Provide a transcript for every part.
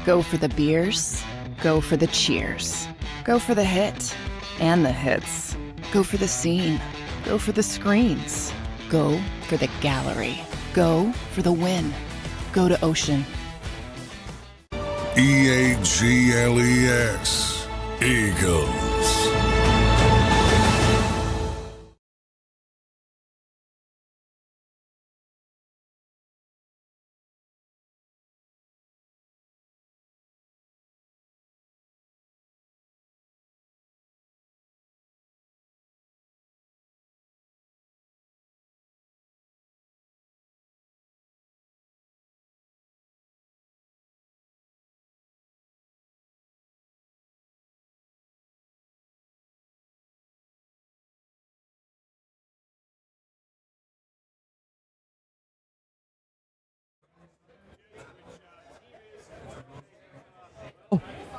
Go for the beers. Go for the cheers. Go for the hit and the hits. Go for the scene. Go for the screens. Go for the gallery. Go for the win. Go to Ocean. EAGLES. Eagles.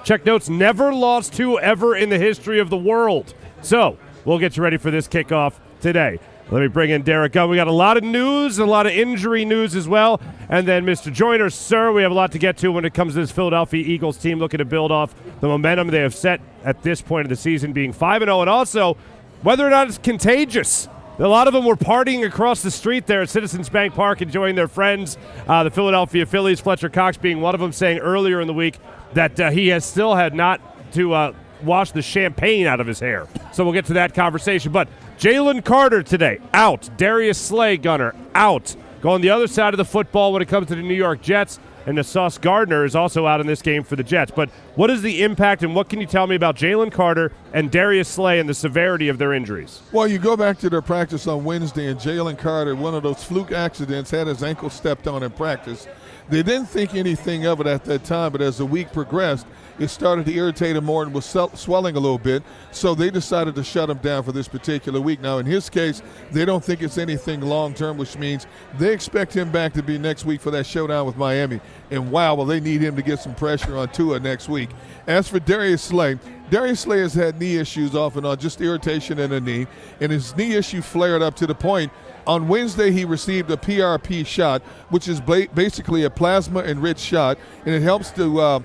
Check notes, never lost two ever in the history of the world. So we'll get you ready for this kickoff today. Let me bring in Derek Gunn. We got a lot of news, a lot of injury news as well. And then Mr. Joyner, sir, we have a lot to get to when it comes to this Philadelphia Eagles team looking to build off the momentum they have set at this point of the season, being 5-0, and also whether or not it's contagious. A lot of them were partying across the street there at Citizens Bank Park, enjoying their friends, the Philadelphia Phillies, Fletcher Cox being one of them, saying earlier in the week that he has still had not to wash the champagne out of his hair. So we'll get to that conversation. But Jalen Carter today, out. Darius Slay, Gunner, out. Going the other side of the football when it comes to the New York Jets. And the Sauce Gardner is also out in this game for the Jets. But what is the impact, and what can you tell me about Jalen Carter and Darius Slay and the severity of their injuries? Well, you go back to their practice on Wednesday, and Jalen Carter, one of those fluke accidents, had his ankle stepped on in practice. They didn't think anything of it at that time, but as the week progressed, it started to irritate him more and was swelling a little bit, so they decided to shut him down for this particular week. Now, in his case, they don't think it's anything long-term, which means they expect him back to be next week for that showdown with Miami. And wow, will they need him to get some pressure on Tua next week. As for Darius Slay has had knee issues off and on, just irritation in the knee, and his knee issue flared up to the point on Wednesday he received a PRP shot, which is basically a plasma-enriched shot, and it helps to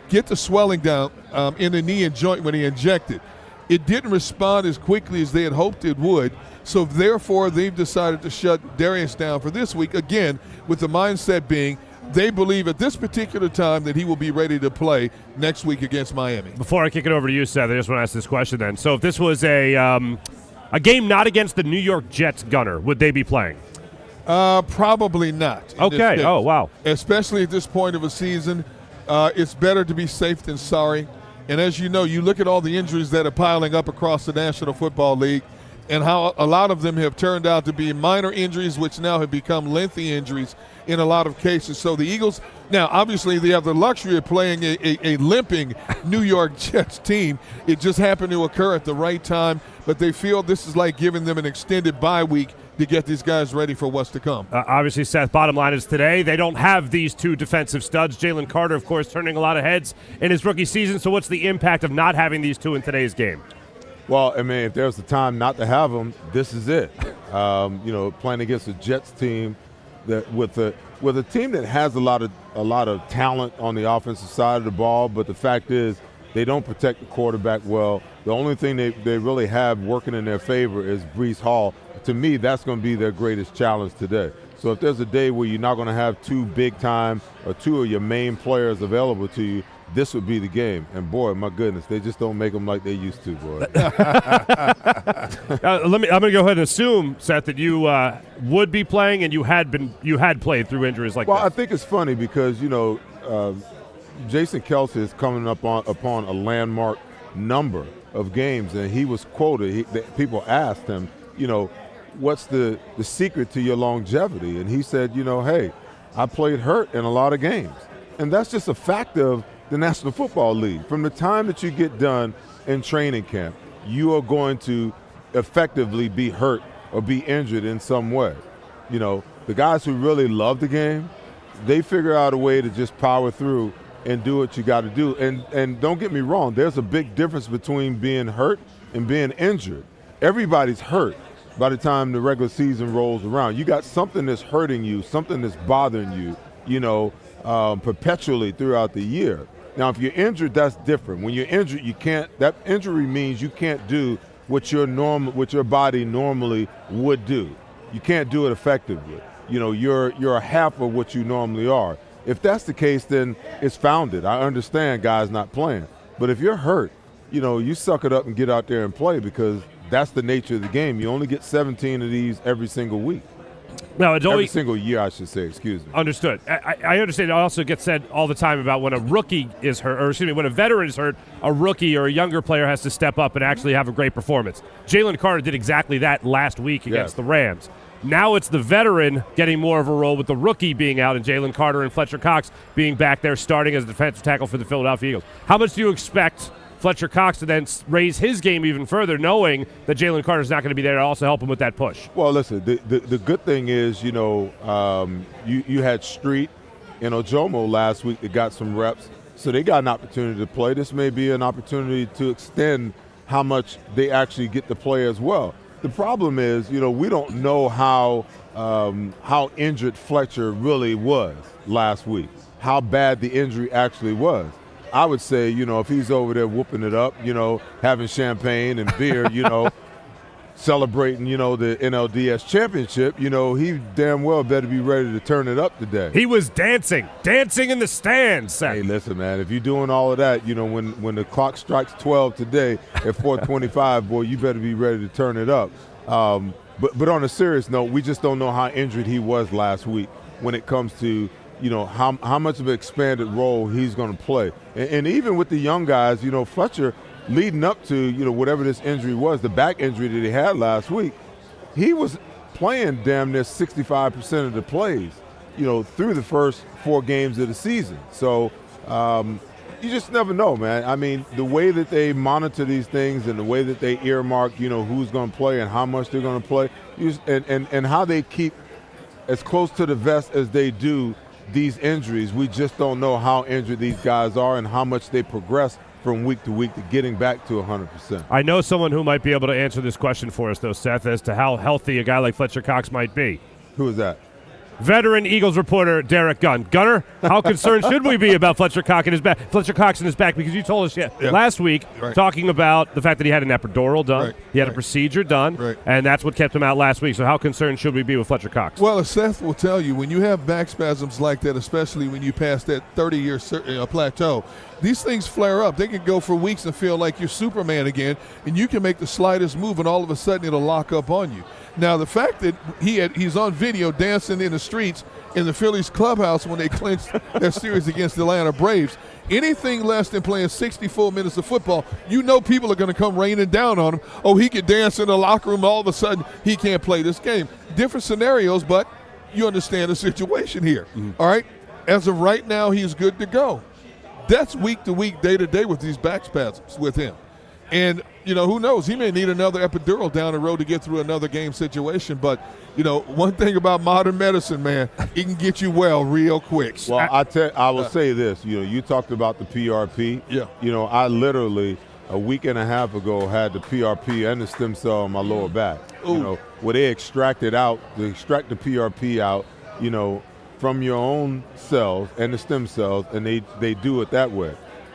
get the swelling down in the knee and joint when he injected. It didn't respond as quickly as they had hoped it would, so therefore they've decided to shut Darius down for this week, again, with the mindset being they believe at this particular time that he will be ready to play next week against Miami. Before I kick it over to you, Seth, I just want to ask this question then. So if this was a game not against the New York Jets, Gunner, would they be playing? Probably not. Okay. Oh, wow. Especially at this point of a season, it's better to be safe than sorry. And as you know, you look at all the injuries that are piling up across the National Football League and how a lot of them have turned out to be minor injuries, which now have become lengthy injuries in a lot of cases. So the Eagles, now obviously they have the luxury of playing a limping New York Jets team. It just happened to occur at the right time, but they feel this is like giving them an extended bye week to get these guys ready for what's to come. Obviously, Seth, bottom line is today they don't have these two defensive studs. Jalen Carter, of course, turning a lot of heads in his rookie season. So what's the impact of not having these two in today's game? Well, I mean, if there's a time not to have them, this is it. Playing against a Jets team that with a team that has a lot of talent on the offensive side of the ball, but the fact is they don't protect the quarterback well. The only thing they really have working in their favor is Breece Hall. To me, that's going to be their greatest challenge today. So if there's a day where you're not going to have two big-time or two of your main players available to you, this would be the game. And, boy, my goodness, they just don't make them like they used to, boy. I'm going to go ahead and assume, Seth, that you would be playing and you had played through injuries like that. Well, I think it's funny because, Jason Kelce is coming upon a landmark number of games, and he was quoted. People asked him, what's the secret to your longevity? And he said, hey, I played hurt in a lot of games. And that's just a fact of the National Football League. From the time that you get done in training camp, you are going to effectively be hurt or be injured in some way. The guys who really love the game, they figure out a way to just power through and do what you got to do. And don't get me wrong, there's a big difference between being hurt and being injured. Everybody's hurt by the time the regular season rolls around. You got something that's hurting you, something that's bothering you, perpetually throughout the year. Now, if you're injured, that's different. When you're injured, you can't. That injury means you can't do what your body normally would do. You can't do it effectively. You're a half of what you normally are. If that's the case, then it's founded. I understand guys not playing, but if you're hurt, you suck it up and get out there and play, because that's the nature of the game. You only get 17 of these every single week. No, it's every single year, I should say. Excuse me. Understood. I understand. It also gets said all the time about when a rookie is hurt, or excuse me, when a veteran is hurt, a rookie or a younger player has to step up and actually have a great performance. Jalen Carter did exactly that last week against the Rams. Now it's the veteran getting more of a role, with the rookie being out and Jalen Carter and Fletcher Cox being back there starting as a defensive tackle for the Philadelphia Eagles. How much do you expect Fletcher Cox to then raise his game even further, knowing that Jalen Carter's not going to be there to also help him with that push? Well, listen, the good thing is, you had Street and Ojomo last week that got some reps, so they got an opportunity to play. This may be an opportunity to extend how much they actually get to play as well. The problem is, we don't know how injured Fletcher really was last week, how bad the injury actually was. I would say, if he's over there whooping it up, having champagne and beer, celebrating, the NLDS championship, he damn well better be ready to turn it up today. He was dancing in the stands, Seth. Hey, listen, man, if you're doing all of that, when the clock strikes 12 today at 4:25, boy, you better be ready to turn it up. But on a serious note, we just don't know how injured he was last week when it comes to how much of an expanded role he's going to play. And even with the young guys, Fletcher, leading up to, whatever this injury was, the back injury that he had last week, he was playing damn near 65% of the plays, through the first 4 games of the season. So you just never know, man. I mean, the way that they monitor these things and the way that they earmark, who's going to play and how much they're going to play, and how they keep as close to the vest as they do these injuries, we just don't know how injured these guys are and how much they progress from week to week to getting back to 100%. I know someone who might be able to answer this question for us, though, Seth, as to how healthy a guy like Fletcher Cox might be. Who is that? Veteran Eagles reporter Derek Gunn. Gunner, how concerned should we be about Fletcher Cox and his back? Because you told us last week, talking about the fact that he had an epidural done, he had a procedure done, and that's what kept him out last week. So how concerned should we be with Fletcher Cox? Well, as Seth will tell you, when you have back spasms like that, especially when you pass that 30-year plateau, these things flare up. They can go for weeks and feel like you're Superman again, and you can make the slightest move, and all of a sudden it'll lock up on you. Now, the fact that he's on video dancing in the streets in the Phillies clubhouse when they clinched their series against the Atlanta Braves, anything less than playing 64 minutes of football, people are going to come raining down on him. Oh, he could dance in the locker room. All of a sudden, he can't play this game. Different scenarios, but you understand the situation here. All right? As of right now, he's good to go. That's week to week, day to day with these back spasms with him. And, who knows? He may need another epidural down the road to get through another game situation. But, one thing about modern medicine, man, it can get you well real quick. Well, I will say this. You talked about the PRP. Yeah. I literally, a week and a half ago, had the PRP and the stem cell on my lower back. Where they extract the PRP out, from your own cells and the stem cells, and they do it that way.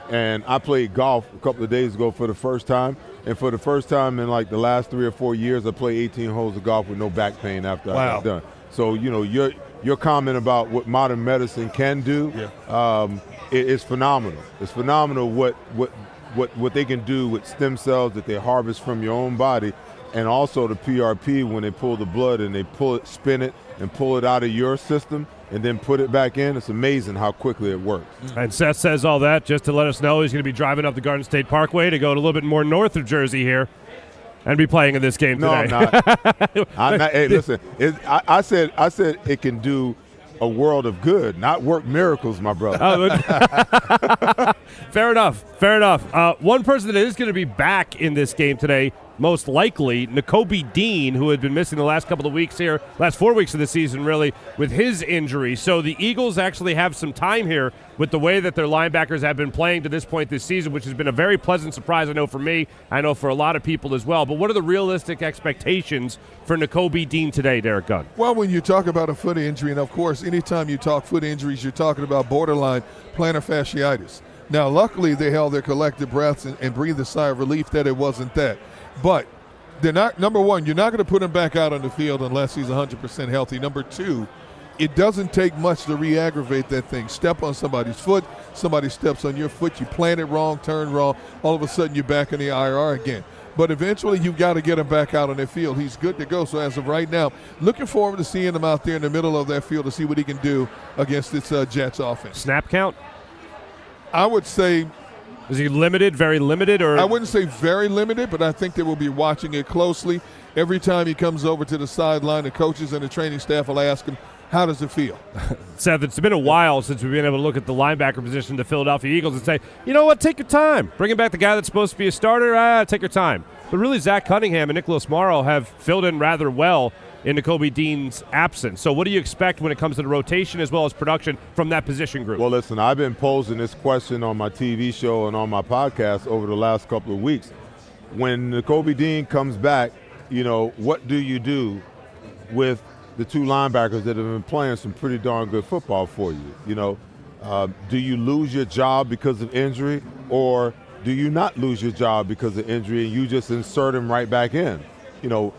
And I played golf a couple of days ago for the first time. And for the first time in like the last 3 or 4 years, I played 18 holes of golf with no back pain after I got done. So, your comment about what modern medicine can do, it's phenomenal. It's phenomenal what they can do with stem cells that they harvest from your own body, and also the PRP when they pull the blood and they spin it and pull it out of your system and then put it back in. It's amazing how quickly it works. And Seth says all that just to let us know he's going to be driving up the Garden State Parkway to go a little bit more north of Jersey here and be playing in this game today. No, I'm not. Hey, listen, I said it can do a world of good, not work miracles, my brother. Fair enough. One person that is going to be back in this game today, most likely Nakobe Dean, who had been missing the last couple of weeks here, last 4 weeks of the season really, with his injury. So the Eagles actually have some time here with the way that their linebackers have been playing to this point this season, which has been a very pleasant surprise, I know for me, I know for a lot of people as well. But what are the realistic expectations for Nakobe Dean today, Derek Gunn? Well, when you talk about a foot injury, and of course, anytime you talk foot injuries, you're talking about borderline plantar fasciitis. Now, luckily, they held their collective breaths and breathed a sigh of relief that it wasn't that. But they're not, number one, you're not going to put him back out on the field unless he's 100% healthy. Number two, it doesn't take much to re-aggravate that thing. Step on somebody's foot, somebody steps on your foot, you plant it wrong, turn wrong, all of a sudden you're back in the IR again. But eventually you've got to get him back out on that field. He's good to go. So as of right now, looking forward to seeing him out there in the middle of that field to see what he can do against this Jets offense. Snap count? I would say, is he limited, very limited? Or I wouldn't say very limited, but I think they will be watching it closely. Every time he comes over to the sideline, the coaches and the training staff will ask him, how does it feel? Seth, it's been a while since we've been able to look at the linebacker position of the Philadelphia Eagles and say, you know what, take your time. Bringing back the guy that's supposed to be a starter, take your time. But really, Zach Cunningham and Nicholas Morrow have filled in rather well in Nakobe Dean's absence. So what do you expect when it comes to the rotation as well as production from that position group? Well, listen, I've been posing this question on my TV show and on my podcast over the last couple of weeks. When Nakobe Dean comes back, you know, what do you do with the two linebackers that have been playing some pretty darn good football for you? You know, do you lose your job because of injury, or do you not lose your job because of injury and you just insert him right back in? You know,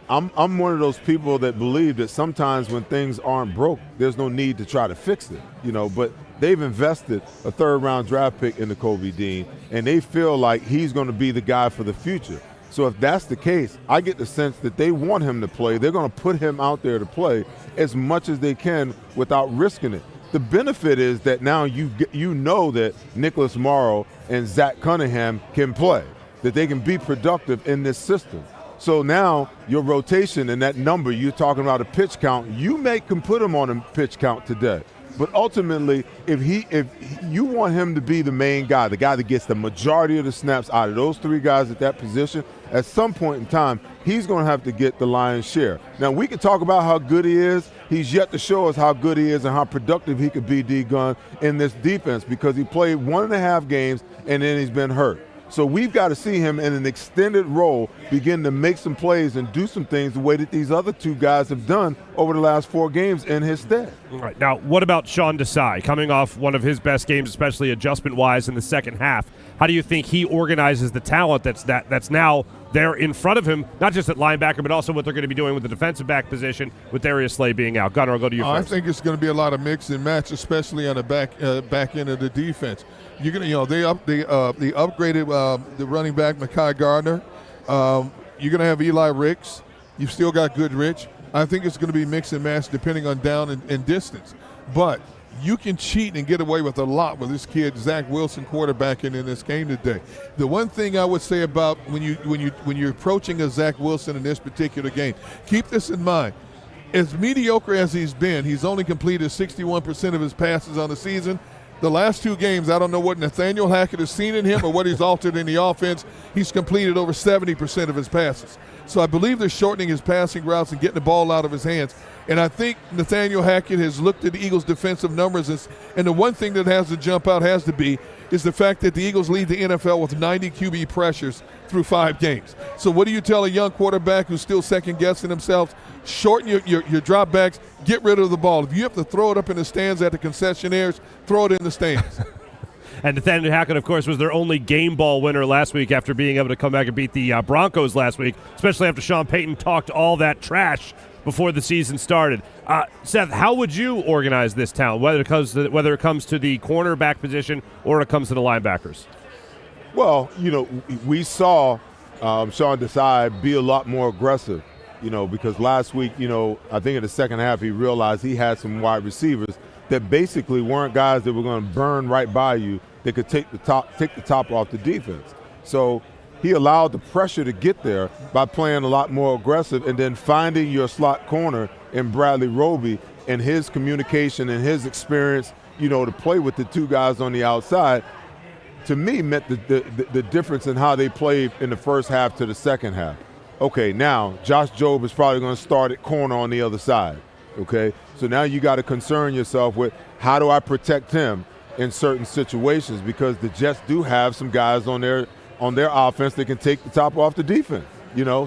I'm one of those people that believe that sometimes when things aren't broke, there's no need to try to fix it, you know, but they've invested a third-round draft pick in Nakobe Dean, and they feel like he's going to be the guy for the future. So if that's the case, I get the sense that they want him to play. They're going to put him out there to play as much as they can without risking it. The benefit is that now you know that Nicholas Morrow and Zach Cunningham can play, that they can be productive in this system. So now your rotation and that number, you're talking about a pitch count, you can put him on a pitch count today. But ultimately, if you want him to be the main guy, the guy that gets the majority of the snaps out of those three guys at that position, at some point in time, he's going to have to get the lion's share. Now, we can talk about how good he is. He's yet to show us how good he is and how productive he could be, D-Gun, in this defense, because he played 1.5 games and then he's been hurt. So we've got to see him in an extended role begin to make some plays and do some things the way that these other two guys have done over the last 4 games in his stead. All right. Now, what about Sean Desai, coming off one of his best games, especially adjustment-wise in the second half? How do you think he organizes the talent that's now there in front of him, not just at linebacker, but also what they're going to be doing with the defensive back position with Darius Slay being out? Gunnar, I'll go to you first. I think it's going to be a lot of mix and match, especially on the back end of the defense. You're gonna, they upgraded the running back Mekhi Gardner. You're gonna have Eli Ricks. You've still got Goodrich. I think it's going to be mix and match depending on down and distance. But you can cheat and get away with a lot with this kid Zach Wilson quarterbacking in this game today. The one thing I would say about when you're approaching a Zach Wilson in this particular game, keep this in mind. As mediocre as he's been, he's only completed 61% of his passes on the season. The last 2 games, I don't know what Nathaniel Hackett has seen in him or what he's altered in the offense. He's completed over 70% of his passes. So I believe they're shortening his passing routes and getting the ball out of his hands. And I think Nathaniel Hackett has looked at the Eagles' defensive numbers, and the one thing that has to jump out has to be is the fact that the Eagles lead the NFL with 90 QB pressures through 5 games. So what do you tell a young quarterback who's still second-guessing himself? Shorten your drop backs, get rid of the ball. If you have to throw it up in the stands at the concessionaires, throw it in the stands. And Nathaniel Hackett, of course, was their only game ball winner last week after being able to come back and beat the Broncos last week, especially after Sean Payton talked all that trash before the season started. Seth, how would you organize this talent, whether it comes to the cornerback position or it comes to the linebackers? Well, we saw Sean Desai be a lot more aggressive, because last week, I think in the second half he realized he had some wide receivers that basically weren't guys that were going to burn right by you, that could take the top off the defense. So he allowed the pressure to get there by playing a lot more aggressive and then finding your slot corner in Bradley Roby and his communication and his experience, to play with the 2 guys on the outside. to me, meant the difference in how they played in the first half to the second half. Okay, now Josh Jobe is probably going to start at corner on the other side. Okay, so now you got to concern yourself with how do I protect him in certain situations, because the Jets do have some guys on their offense that can take the top off the defense.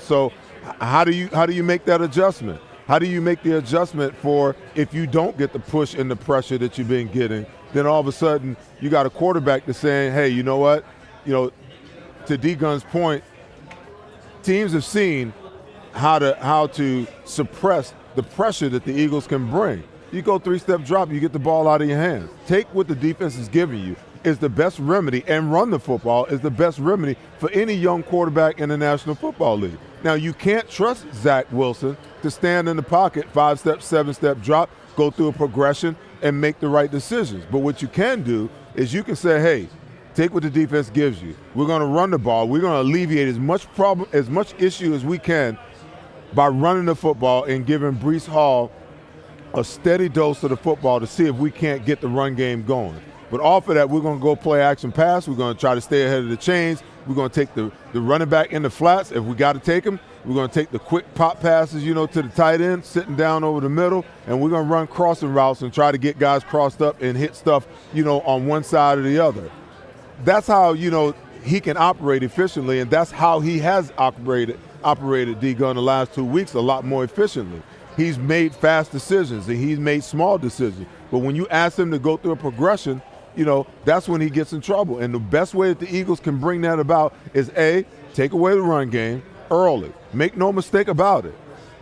So how do you make that adjustment? How do you make the adjustment for if you don't get the push and the pressure that you've been getting? Then all of a sudden you got a quarterback that's saying, hey, you know what? To D-Gun's point, teams have seen how to suppress the pressure that the Eagles can bring. You go three-step drop, you get the ball out of your hands. Take what the defense is giving you is the best remedy, and run the football is the best remedy for any young quarterback in the National Football League. Now, you can't trust Zach Wilson to stand in the pocket, 5-step, 7-step drop, go through a progression, and make the right decisions. But what you can do is you can say, hey, take what the defense gives you. We're going to run the ball. We're going to alleviate as much issue as we can by running the football and giving Breece Hall a steady dose of the football to see if we can't get the run game going. But off of that, we're going to go play action pass. We're going to try to stay ahead of the chains. We're going to take the running back in the flats if we got to take him. We're going to take the quick pop passes, to the tight end, sitting down over the middle, and we're going to run crossing routes and try to get guys crossed up and hit stuff, on one side or the other. That's how, he can operate efficiently, and that's how he has operated D-Gun the last 2 weeks a lot more efficiently. He's made fast decisions, and he's made small decisions. But when you ask him to go through a progression, that's when he gets in trouble. And the best way that the Eagles can bring that about is, A, take away the run game early. Make no mistake about it.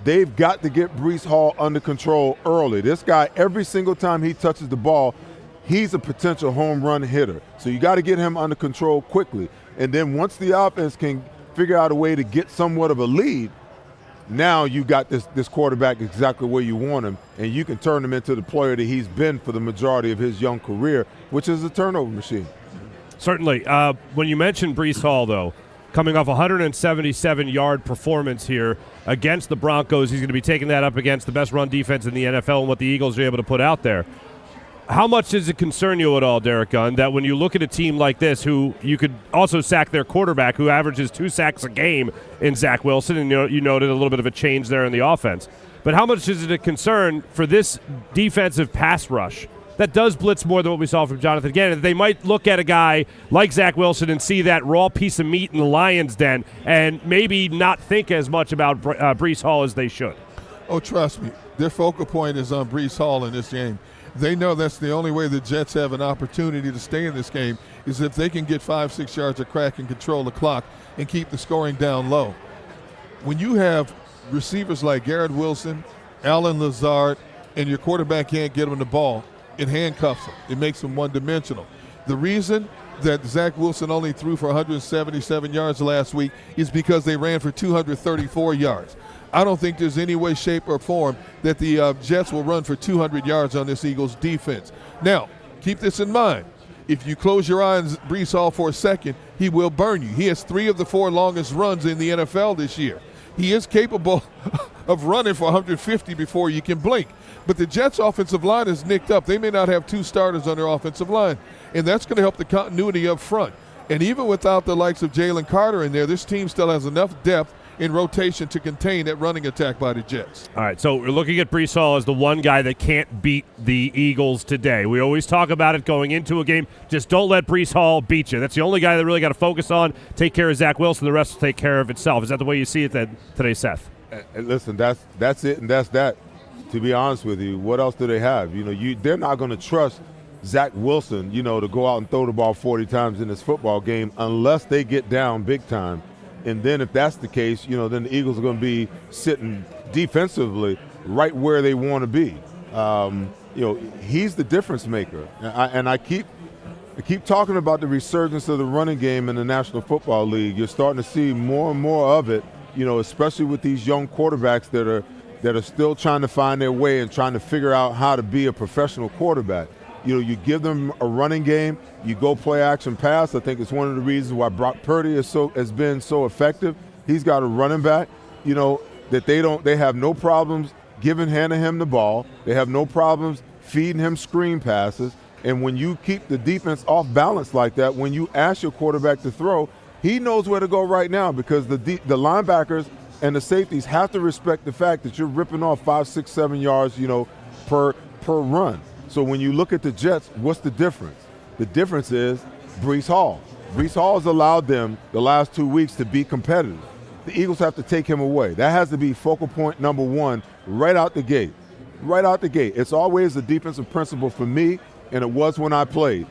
They've got to get Breece Hall under control early. This guy, every single time he touches the ball, he's a potential home run hitter. So you got to get him under control quickly. And then once the offense can figure out a way to get somewhat of a lead, now you got this quarterback exactly where you want him, and you can turn him into the player that he's been for the majority of his young career, which is a turnover machine. Certainly. When you mentioned Breece Hall, though, coming off a 177-yard performance here against the Broncos, he's going to be taking that up against the best run defense in the NFL and what the Eagles are able to put out there. How much does it concern you at all, Derek Gunn, that when you look at a team like this, who you could also sack their quarterback, who averages 2 sacks a game in Zach Wilson, and you noted a little bit of a change there in the offense, but how much is it a concern for this defensive pass rush that does blitz more than what we saw from Jonathan Gannon? They might look at a guy like Zach Wilson and see that raw piece of meat in the lion's den and maybe not think as much about Breece Hall as they should. Oh, trust me, their focal point is on Breece Hall in this game. They know that's the only way the Jets have an opportunity to stay in this game is if they can get 5-6 yards of crack and control the clock and keep the scoring down low. When you have receivers like Garrett Wilson, Allen Lazard, and your quarterback can't get them the ball, it handcuffs them. It makes them one-dimensional. The reason that Zach Wilson only threw for 177 yards last week is because they ran for 234 yards. I don't think there's any way, shape, or form that the Jets will run for 200 yards on this Eagles defense. Now, keep this in mind. If you close your eye on Breece Hall for a second, he will burn you. He has 3 of the 4 longest runs in the NFL this year. He is capable of running for 150 before you can blink. But the Jets' offensive line is nicked up. They may not have 2 starters on their offensive line, and that's going to help the continuity up front. And even without the likes of Jalen Carter in there, this team still has enough depth in rotation to contain that running attack by the Jets. All right, so we're looking at Breece Hall as the one guy that can't beat the Eagles today. We always talk about it going into a game. Just don't let Breece Hall beat you. That's the only guy that really got to focus on. Take care of Zach Wilson. The rest will take care of itself. Is that the way you see it today, Seth? And listen, that's it, and that's that. To be honest with you, what else do they have? They're not going to trust Zach Wilson, to go out and throw the ball 40 times in this football game unless they get down big time. And then if that's the case, then the Eagles are going to be sitting defensively right where they want to be. He's the difference maker. And I keep talking about the resurgence of the running game in the National Football League. You're starting to see more and more of it, especially with these young quarterbacks that are still trying to find their way and trying to figure out how to be a professional quarterback. You give them a running game, you go play action pass. I think it's one of the reasons why Brock Purdy has been so effective. He's got a running back, that they have no problems handing him the ball. They have no problems feeding him screen passes. And when you keep the defense off balance like that, when you ask your quarterback to throw, he knows where to go right now, because the linebackers and the safeties have to respect the fact that you're ripping off 5, 6, 7 yards, per run. So when you look at the Jets, what's the difference? The difference is Breece Hall. Breece Hall has allowed them the last 2 weeks to be competitive. The Eagles have to take him away. That has to be focal point number one right out the gate. Right out the gate. It's always a defensive principle for me, and it was when I played.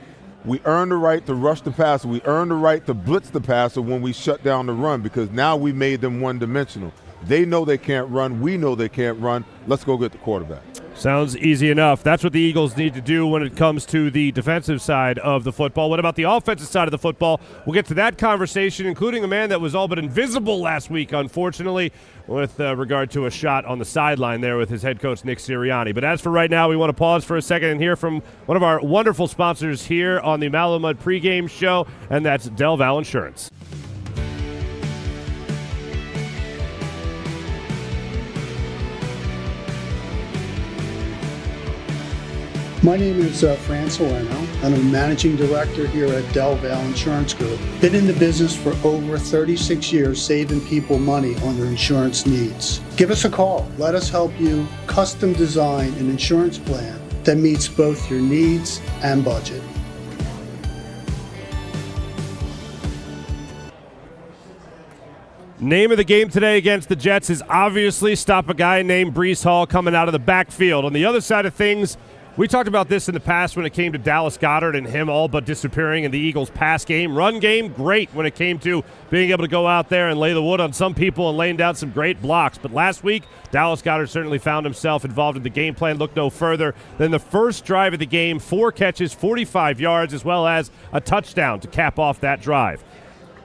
We earn the right to rush the passer. We earn the right to blitz the passer when we shut down the run, because now we made them one-dimensional. They know they can't run. We know they can't run. Let's go get the quarterback. Sounds easy enough. That's what the Eagles need to do when it comes to the defensive side of the football. What about the offensive side of the football? We'll get to that conversation, including a man that was all but invisible last week, unfortunately, with regard to a shot on the sideline there with his head coach, Nick Sirianni. But as for right now, we want to pause for a second and hear from one of our wonderful sponsors here on the Malamud pregame show, and that's Del Val Insurance. My name is Fran Salerno, and I'm a managing director here at Del Val Insurance Group. Been in the business for over 36 years, saving people money on their insurance needs. Give us a call. Let us help you custom design an insurance plan that meets both your needs and budget. Name of the game today against the Jets is obviously stop a guy named Breece Hall coming out of the backfield. On the other side of things, we talked about this in the past when it came to Dallas Goedert and him all but disappearing in the Eagles' pass game. Run game, great when it came to being able to go out there and lay the wood on some people and laying down some great blocks. But last week, Dallas Goedert certainly found himself involved in the game plan. Look no further than the first drive of the game, 4 catches, 45 yards, as well as a touchdown to cap off that drive.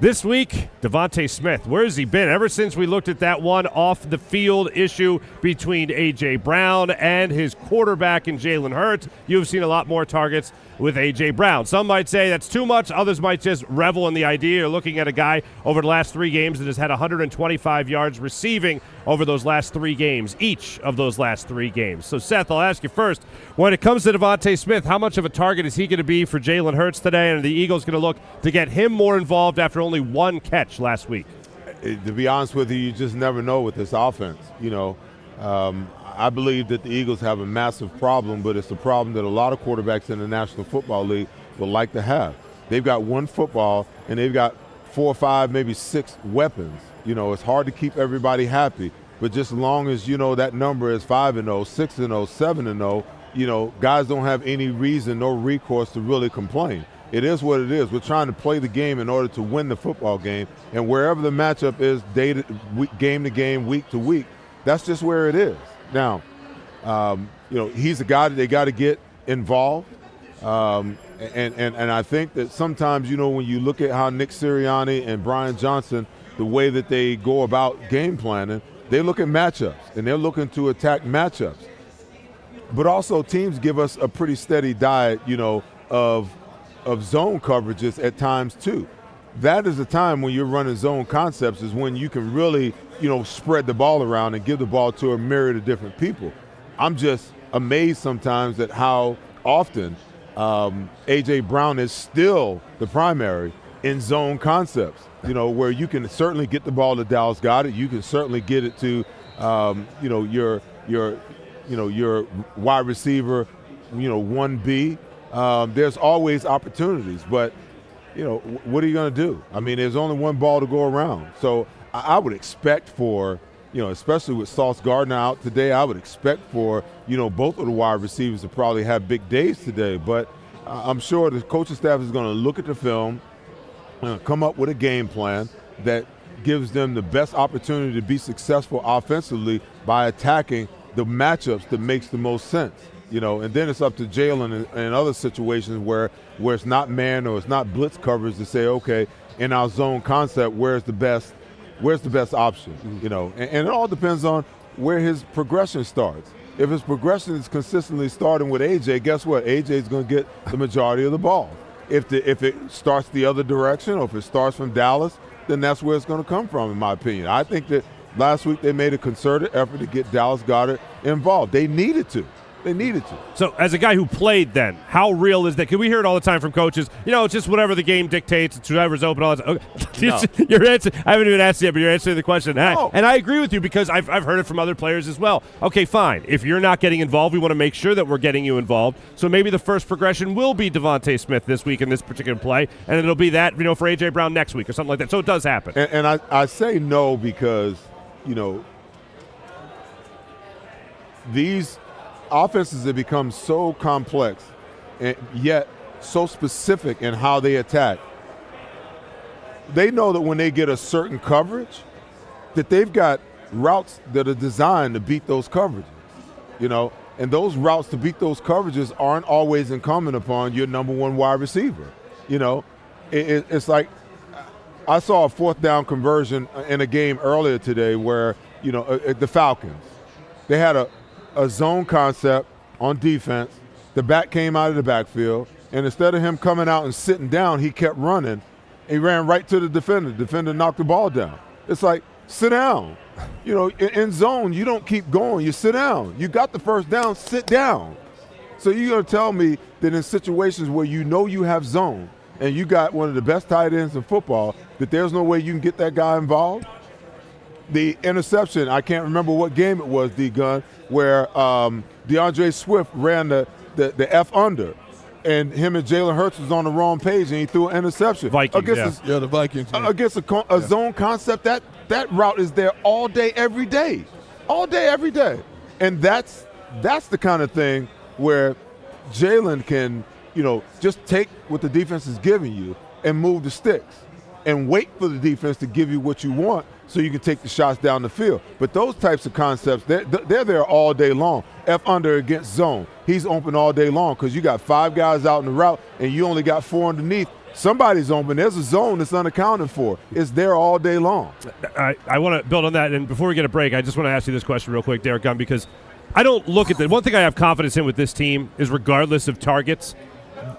This week, Devontae Smith, where has he been? Ever since we looked at that one off-the-field issue between A.J. Brown and his quarterback in Jalen Hurts, you've seen a lot more targets with A.J. Brown. Some might say that's too much. Others might just revel in the idea. You're looking at a guy over the last 3 games that has had 125 yards receiving over those last 3 games, each of those last 3 games. So, Seth, I'll ask you first, when it comes to Devontae Smith, how much of a target is he going to be for Jalen Hurts today? And are the Eagles going to look to get him more involved after only 1 catch last week? To be honest with you, you just never know with this offense. I believe that the Eagles have a massive problem, but it's a problem that a lot of quarterbacks in the National Football League would like to have. They've got one football, and they've got 4 or 5, maybe 6 weapons. It's hard to keep everybody happy, but just as long as, that number is 5-0, 6-0, 7-0, guys don't have any reason, no recourse to really complain. It is what it is. We're trying to play the game in order to win the football game, and wherever the matchup is game to game, week to week, that's just where it is. Now, he's a guy that they got to get involved, and I think that sometimes, when you look at how Nick Sirianni and Brian Johnson, the way that they go about game planning, they look at matchups, and they're looking to attack matchups. But also teams give us a pretty steady diet, of zone coverages at times too. That is the time when you're running zone concepts is when you can really, spread the ball around and give the ball to a myriad of different people. I'm just amazed sometimes at how often A.J. Brown is still the primary in zone concepts, where you can certainly get the ball to Dallas Goedert. You can certainly get it to, your wide receiver, 1B. There's always opportunities, but what are you going to do? I mean, there's only one ball to go around. So I would expect for, especially with Sauce Gardner out today, I would expect for, both of the wide receivers to probably have big days today. But I'm sure the coaching staff is going to look at the film, come up with a game plan that gives them the best opportunity to be successful offensively by attacking the matchups that makes the most sense. And then it's up to Jalen and other situations where it's not man or it's not blitz coverage to say, okay, in our zone concept, where's the best option? And it all depends on where his progression starts. If his progression is consistently starting with AJ, guess what? AJ is going to get the majority of the ball. If it starts the other direction, or if it starts from Dallas, then that's where it's going to come from, in my opinion. I think that last week they made a concerted effort to get Dallas Goedert involved. They needed to. They needed to. So, as a guy who played then, how real is that? Because we hear it all the time from coaches. It's just whatever the game dictates. It's whoever's open. All that. Okay. No. Your answer. I haven't even asked yet, but you're answering the question. No. And I agree with you because I've heard it from other players as well. Okay, fine. If you're not getting involved, we want to make sure that we're getting you involved. So maybe the first progression will be Devontae Smith this week in this particular play, and it'll be that for A.J. Brown next week or something like that. So it does happen. And I say no because these offenses have become so complex and yet so specific in how they attack. They know that when they get a certain coverage, that they've got routes that are designed to beat those coverages, and those routes to beat those coverages aren't always incumbent upon your number one wide receiver. It's like I saw a fourth down conversion in a game earlier today where, the Falcons, they had a zone concept on defense. The back came out of the backfield, and instead of him coming out and sitting down, he kept running. He ran right to the defender. The defender knocked the ball down. It's like, sit down. In zone, you don't keep going. You sit down. You got the first down, sit down. So you're going to tell me that in situations where you have zone and you got one of the best tight ends in football, that there's no way you can get that guy involved? The interception, I can't remember what game it was, D-Gun, where DeAndre Swift ran the F under, and him and Jalen Hurts was on the wrong page, and he threw an interception. Vikings, the Vikings. Against a zone concept, that route is there all day, every day. All day, every day. And that's the kind of thing where Jalen can, just take what the defense is giving you and move the sticks and wait for the defense to give you what you want so you can take the shots down the field. But those types of concepts, they're there all day long. F under against zone. He's open all day long because you got 5 guys out in the route and you only got 4 underneath. Somebody's open. There's a zone that's unaccounted for. It's there all day long. I want to build on that. And before we get a break, I just want to ask you this question real quick, Derek Gunn, because I don't look at the one thing I have confidence in with this team is regardless of targets,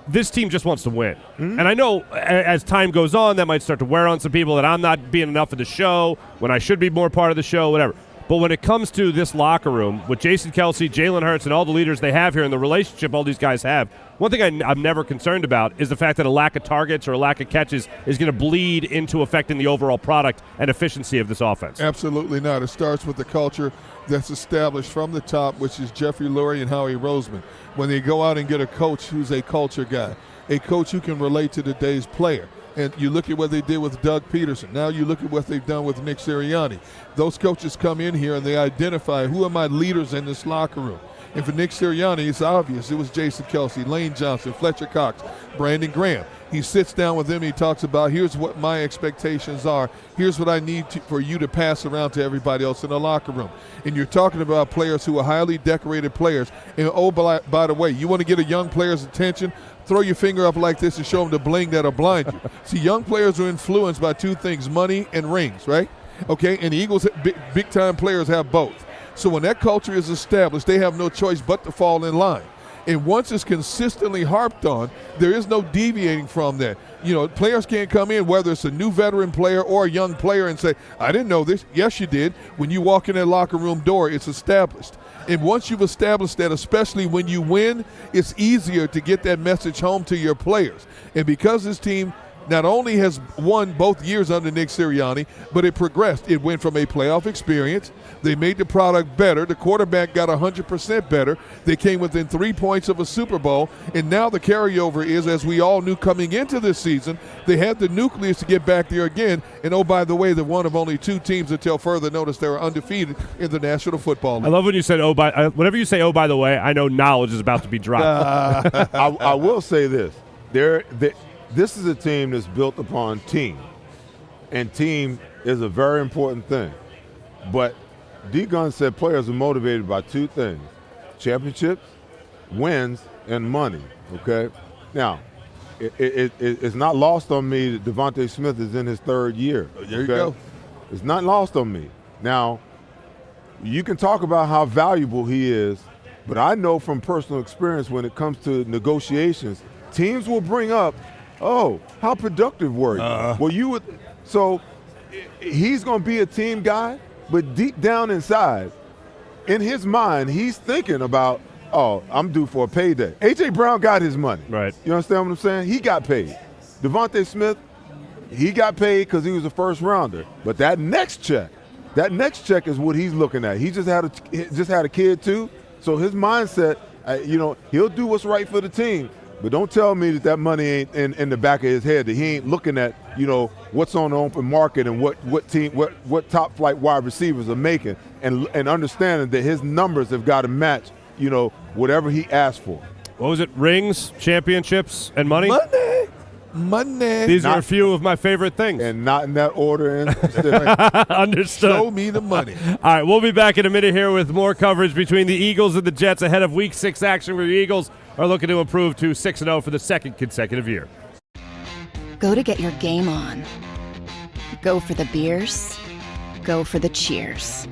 this team just wants to win. Mm-hmm. And I know as time goes on, that might start to wear on some people that I'm not being enough of the show when I should be more part of the show, whatever. But when it comes to this locker room with Jason Kelce, Jalen Hurts, and all the leaders they have here and the relationship all these guys have, one thing I'm never concerned about is the fact that a lack of targets or a lack of catches is going to bleed into affecting the overall product and efficiency of this offense. Absolutely not. It starts with the culture that's established from the top, which is Jeffrey Lurie and Howie Roseman. When they go out and get a coach who's a culture guy, a coach who can relate to today's player. And you look at what they did with Doug Peterson. Now you look at what they've done with Nick Sirianni. Those coaches come in here and they identify who are my leaders in this locker room. And for Nick Sirianni, it's obvious. It was Jason Kelce, Lane Johnson, Fletcher Cox, Brandon Graham. He sits down with them and he talks about, here's what my expectations are. Here's what I need for you to pass around to everybody else in the locker room. And you're talking about players who are highly decorated players. And by the way, you want to get a young player's attention? Throw your finger up like this and show them the bling that'll blind you. See, young players are influenced by 2 things, money and rings, right? Okay, and the Eagles, big-time players have both. So when that culture is established, they have no choice but to fall in line. And once it's consistently harped on, there is no deviating from that. Players can't come in, whether it's a new veteran player or a young player, and say, I didn't know this. Yes, you did. When you walk in that locker room door, it's established. And once you've established that, especially when you win, it's easier to get that message home to your players. And because this team not only has won both years under Nick Sirianni, but it progressed. It went from a playoff experience. They made the product better. The quarterback got 100% better. They came within 3 points of a Super Bowl. And now the carryover is, as we all knew coming into this season, they had the nucleus to get back there again. And, oh, by the way, they're one of only 2 teams until further notice they were undefeated in the National Football League. I love when you said, whenever you say, oh, by the way, I know knowledge is about to be dropped. I will say this. This is a team that's built upon team, and team is a very important thing. But D-Gun said players are motivated by 2 things, championships, wins, and money, okay? Now, it's not lost on me that Devontae Smith is in his 3rd year. There you go. It's not lost on me. Now, you can talk about how valuable he is, but I know from personal experience when it comes to negotiations, teams will bring up, oh, how productive were you? Well, you would. So he's going to be a team guy, but deep down inside, in his mind, he's thinking about, oh, I'm due for a payday. A.J. Brown got his money. Right. You understand what I'm saying? He got paid. Devontae Smith, he got paid because he was a first rounder. But that next check is what he's looking at. He just had a kid too, so his mindset, he'll do what's right for the team. But don't tell me that money ain't in the back of his head, that he ain't looking at, what's on the open market and what top flight wide receivers are making, and understanding that his numbers have got to match, whatever he asked for. What was it? Rings, championships, and money? Money. These are a few of my favorite things. And not in that order. Understood. Show me the money. All right, we'll be back in a minute here with more coverage between the Eagles and the Jets ahead of Week 6 action, where the Eagles are looking to improve to 6-0 for the second consecutive year. Go to get your game on. Go for the beers. Go for the cheers.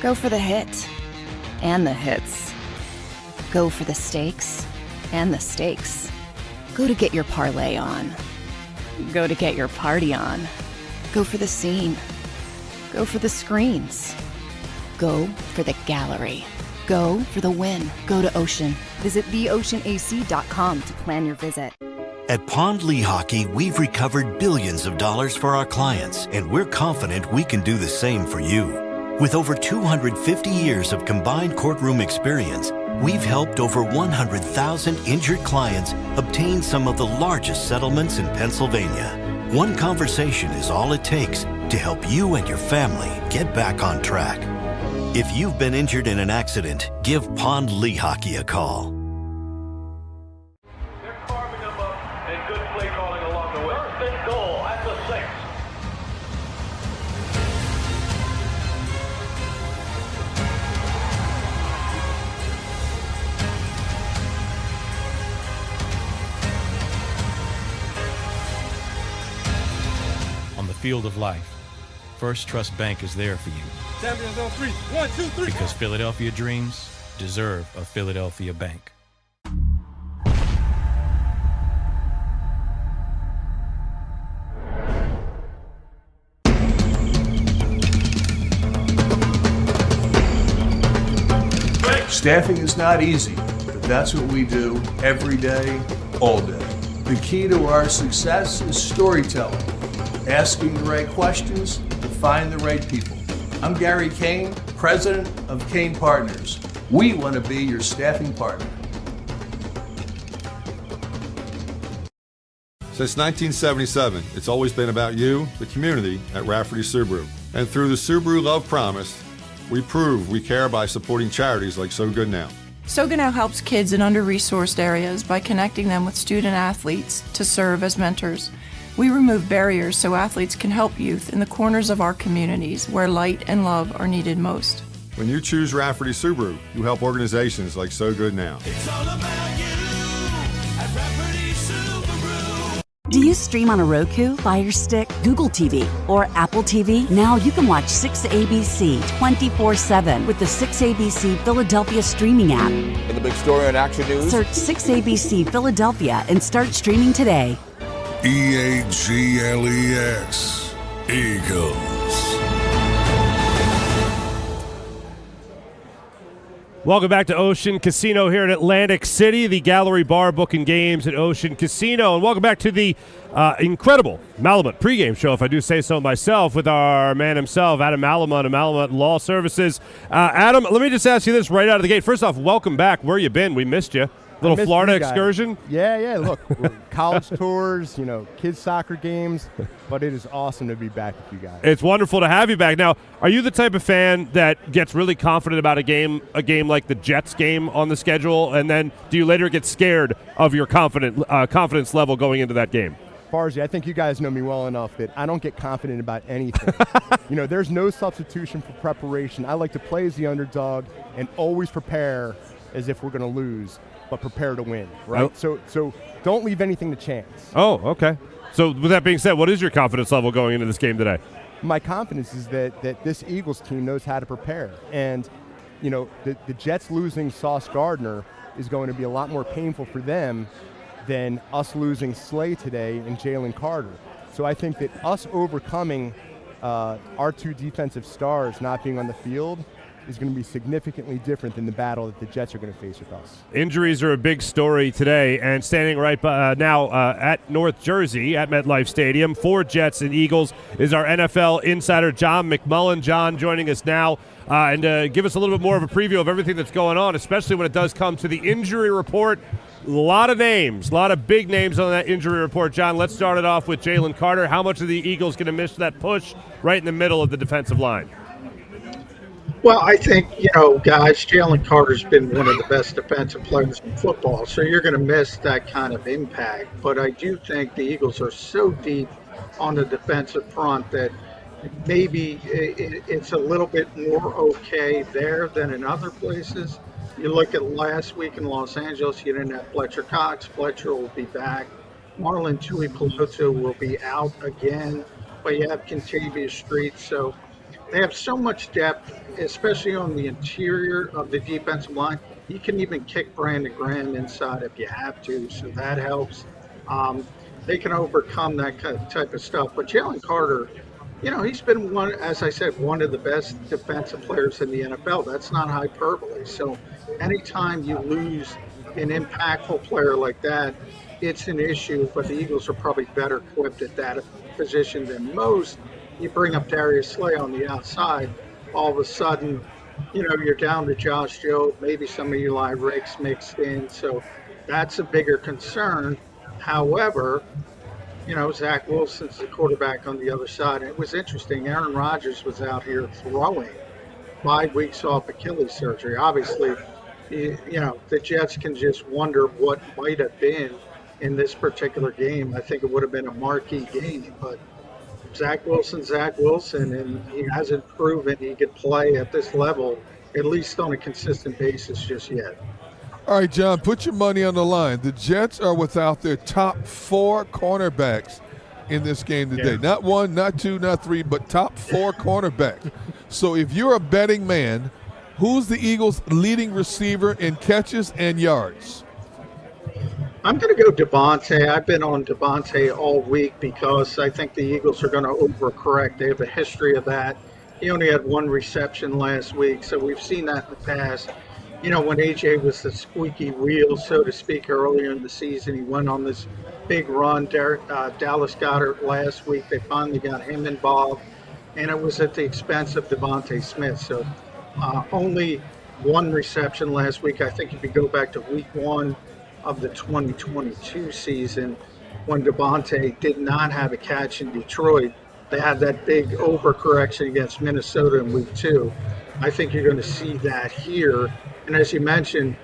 Go for the hit and the hits. Go for the stakes and the stakes. Go to get your parlay on. Go to get your party on. Go for the scene. Go for the screens. Go for the gallery. Go for the win. Go to Ocean. Visit theoceanac.com to plan your visit. At Pond Lehocky, we've recovered billions of dollars for our clients, and we're confident we can do the same for you. With over 250 years of combined courtroom experience, we've helped over 100,000 injured clients obtain some of the largest settlements in Pennsylvania. One conversation is all it takes to help you and your family get back on track. If you've been injured in an accident, give Pond Lehocky a call. They're carving them up and good play calling along the way. First and goal at the 6. On the field of life, First Trust Bank is there for you. Champions on 3. 1, 2, 3. Because Philadelphia dreams deserve a Philadelphia bank. Staffing is not easy, but that's what we do every day, all day. The key to our success is storytelling, asking the right questions to find the right people. I'm Gary Kane, president of Kane Partners. We want to be your staffing partner. Since 1977, it's always been about you, the community, at Rafferty Subaru. And through the Subaru Love Promise, we prove we care by supporting charities like So Good Now. So Good Now helps kids in under-resourced areas by connecting them with student athletes to serve as mentors. We remove barriers so athletes can help youth in the corners of our communities where light and love are needed most. When you choose Rafferty Subaru, you help organizations like So Good Now. It's all about you at Rafferty Subaru. Do you stream on a Roku, Fire Stick, Google TV, or Apple TV? Now you can watch 6ABC 24/7 with the 6ABC Philadelphia streaming app. In the big story on Action News, search 6ABC Philadelphia and start streaming today. EAGLES. Eagles. Welcome back to Ocean Casino here in Atlantic City, the Gallery Bar booking games at Ocean Casino. And welcome back to the incredible Malamut pregame show, if I do say so myself, with our man himself, Adam Malamud of Malamut Law Services. Adam, let me just ask you this right out of the gate. First off, welcome back. Where you been? We missed you. Little Florida excursion? Yeah. Look, college tours, kids' soccer games, but it is awesome to be back with you guys. It's wonderful to have you back. Now, are you the type of fan that gets really confident about a game like the Jets game on the schedule, and then do you later get scared of your confidence level going into that game? Farzy, I think you guys know me well enough that I don't get confident about anything. There's no substitution for preparation. I like to play as the underdog and always prepare as if we're going to lose, but prepare to win, right? Oh. So don't leave anything to chance. Oh, okay. So with that being said, what is your confidence level going into this game today? My confidence is that this Eagles team knows how to prepare. And, the Jets losing Sauce Gardner is going to be a lot more painful for them than us losing Slay today and Jalen Carter. So I think that us overcoming our two defensive stars not being on the field is going to be significantly different than the battle that the Jets are going to face with us. Injuries are a big story today, and standing right now at North Jersey at MetLife Stadium for Jets and Eagles is our NFL insider, John McMullen. John joining us now and give us a little bit more of a preview of everything that's going on, especially when it does come to the injury report. A lot of names, a lot of big names on that injury report. John, let's start it off with Jalen Carter. How much are the Eagles going to miss that push right in the middle of the defensive line? Well, I think, guys, Jalen Carter's been one of the best defensive players in football, so you're going to miss that kind of impact. But I do think the Eagles are so deep on the defensive front that maybe it's a little bit more okay there than in other places. You look at last week in Los Angeles, you didn't have Fletcher Cox. Fletcher will be back. Marlon Tuipulotu will be out again, but you have Kentavious Street, so they have so much depth, especially on the interior of the defensive line. You can even kick Brandon Graham inside if you have to, so that helps. They can overcome that type of stuff. But Jalen Carter, he's been one, as I said, one of the best defensive players in the NFL. That's not hyperbole. So anytime you lose an impactful player like that, it's an issue, but the Eagles are probably better equipped at that position than most. You bring up Darius Slay on the outside, all of a sudden, you're down to Josh Jobe, maybe some of Eli Ricks mixed in. So that's a bigger concern. However, Zach Wilson's the quarterback on the other side. And it was interesting. Aaron Rodgers was out here throwing 5 weeks off Achilles surgery. Obviously, the Jets can just wonder what might have been in this particular game. I think it would have been a marquee game, but Zach Wilson, and he hasn't proven he could play at this level, at least on a consistent basis just yet. All right, John, put your money on the line. The Jets are without their top 4 cornerbacks in this game today. Yeah. Not 1, not 2, not 3, but top 4 cornerbacks. So if you're a betting man, who's the Eagles' leading receiver in catches and yards? I'm going to go Devontae. I've been on Devontae all week because I think the Eagles are going to overcorrect. They have a history of that. He only had 1 reception last week, so we've seen that in the past. When AJ was the squeaky wheel, so to speak, earlier in the season, he went on this big run. Dallas Goedert last week, they finally got him involved, and it was at the expense of Devontae Smith. So only 1 reception last week. I think if you go back to week 1 of the 2022 season, when Devontae did not have a catch in Detroit, they had that big overcorrection against Minnesota in week 2. I think you're going to see that here. And as you mentioned,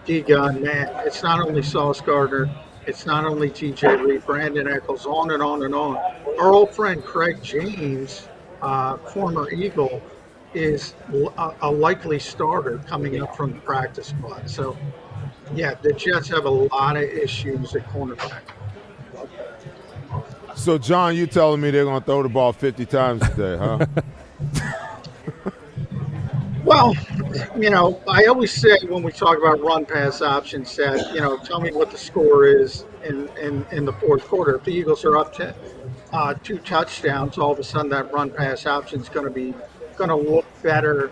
D-Gun, man, it's not only Sauce Gardner, it's not only T.J. Reed, Brandon Echols, on and on and on. Our old friend Craig James, former Eagle, is a likely starter coming up from the practice squad. So, yeah, the Jets have a lot of issues at cornerback. So, John, you telling me they're going to throw the ball 50 times today, huh? Well, I always say when we talk about run-pass options that, tell me what the score is in the fourth quarter. If the Eagles are up to 2 touchdowns, all of a sudden that run-pass option is going to look better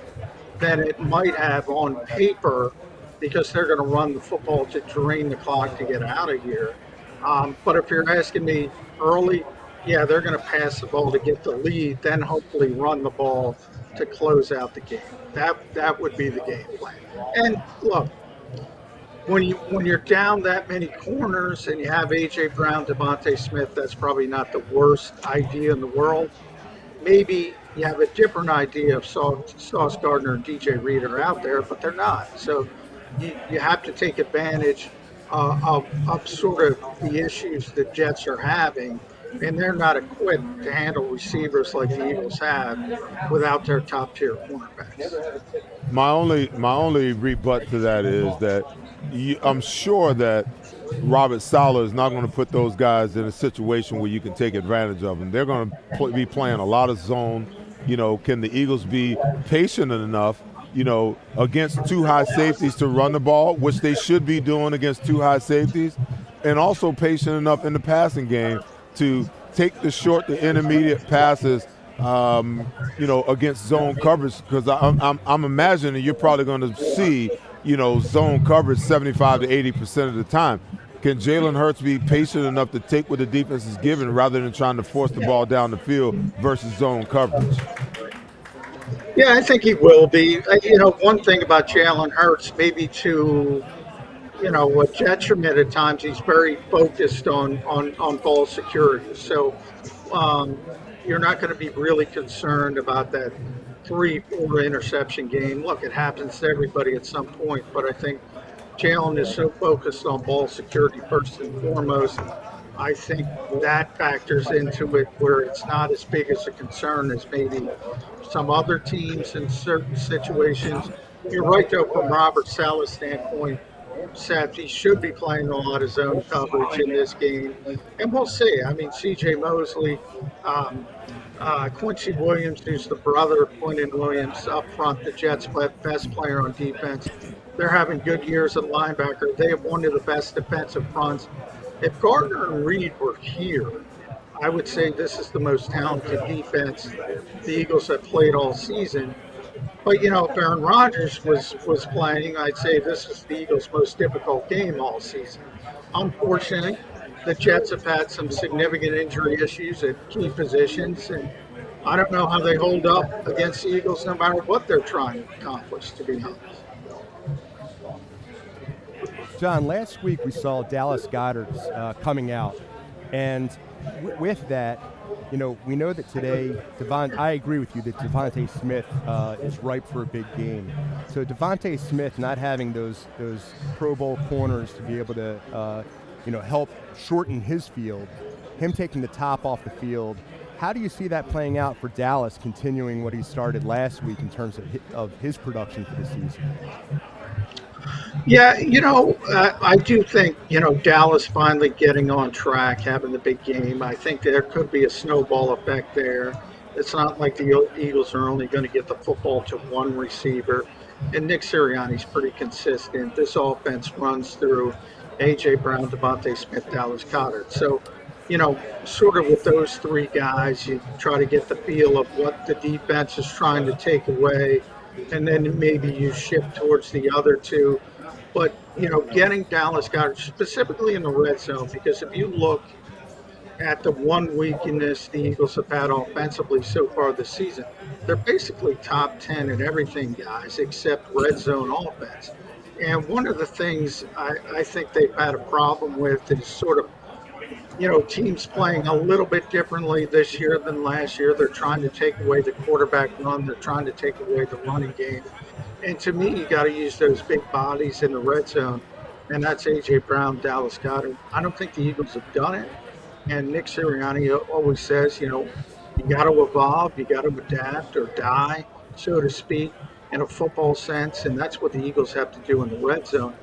than it might have on paper, because they're going to run the football to drain the clock to get out of here. But if you're asking me early, yeah, they're going to pass the ball to get the lead, then hopefully run the ball to close out the game. That would be the game plan. And look, when you're down that many corners and you have A.J. Brown, Devontae Smith, that's probably not the worst idea in the world. Maybe you have a different idea if Sauce Gardner and D.J. Reed are out there, but they're not. So you have to take advantage of sort of the issues the Jets are having, and they're not equipped to handle receivers like the Eagles have without their top-tier cornerbacks. My only rebut to that is that I'm sure that Robert Saleh is not going to put those guys in a situation where you can take advantage of them. They're going to be playing a lot of zone. Can the Eagles be patient enough, against 2 high safeties to run the ball, which they should be doing against 2 high safeties, and also patient enough in the passing game to take the short to intermediate passes against zone coverage, because I'm imagining you're probably going to see, zone coverage 75 to 80% of the time. Can Jalen Hurts be patient enough to take what the defense is giving rather than trying to force the ball down the field versus zone coverage? Yeah, I think he will be. One thing about Jalen Hurts, maybe to, a detriment at times, he's very focused on ball security. So you're not going to be really concerned about that 3-4 interception game. Look, it happens to everybody at some point, but I think Jalen is so focused on ball security first and foremost. I think that factors into it where it's not as big as a concern as maybe some other teams in certain situations. You're right, though, from Robert Saleh's standpoint, Seth, he should be playing a lot of zone coverage in this game. And we'll see. I mean, C.J. Mosley, Quincy Williams, who's the brother of Quinton Williams up front, the Jets' best player on defense. They're having good years at linebacker. They have one of the best defensive fronts. If Gardner and Reed were here, I would say this is the most talented defense the Eagles have played all season. But, if Aaron Rodgers was playing, I'd say this is the Eagles' most difficult game all season. Unfortunately, the Jets have had some significant injury issues at key positions, and I don't know how they hold up against the Eagles no matter what they're trying to accomplish, to be honest. John, last week we saw Dallas Goedert's coming out, and with that, we know that today, I agree with you that Devontae Smith is ripe for a big game. So Devontae Smith not having those Pro Bowl corners to be able to, help shorten his field, him taking the top off the field, how do you see that playing out for Dallas, continuing what he started last week in terms of his production for the season? Yeah, I do think, Dallas finally getting on track, having the big game. I think there could be a snowball effect there. It's not like the Eagles are only going to get the football to one receiver. And Nick Sirianni's pretty consistent. This offense runs through A.J. Brown, Devontae Smith, Dallas Goedert. So, sort of with those three guys, you try to get the feel of what the defense is trying to take away, and then maybe you shift towards the other two. But, getting Dallas Goedert specifically in the red zone, because if you look at the one weakness the Eagles have had offensively so far this season, they're basically top 10 in everything, guys, except red zone offense. And one of the things I think they've had a problem with is sort of, teams playing a little bit differently this year than last year. They're trying to take away the quarterback run. They're trying to take away the running game. And to me, you got to use those big bodies in the red zone, and that's A.J. Brown, Dallas Goedert. I don't think the Eagles have done it. And Nick Sirianni always says, you got to evolve, you got to adapt or die, so to speak, in a football sense. And that's what the Eagles have to do in the red zone.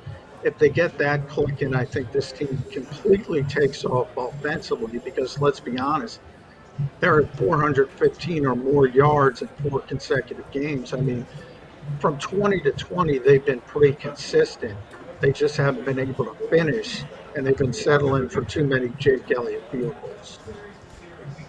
If they get that clicking, I think this team completely takes off offensively, because let's be honest, they're at 415 or more yards in 4 consecutive games. I mean, from 20 to 20, they've been pretty consistent. They just haven't been able to finish, and they've been settling for too many Jake Elliott field goals.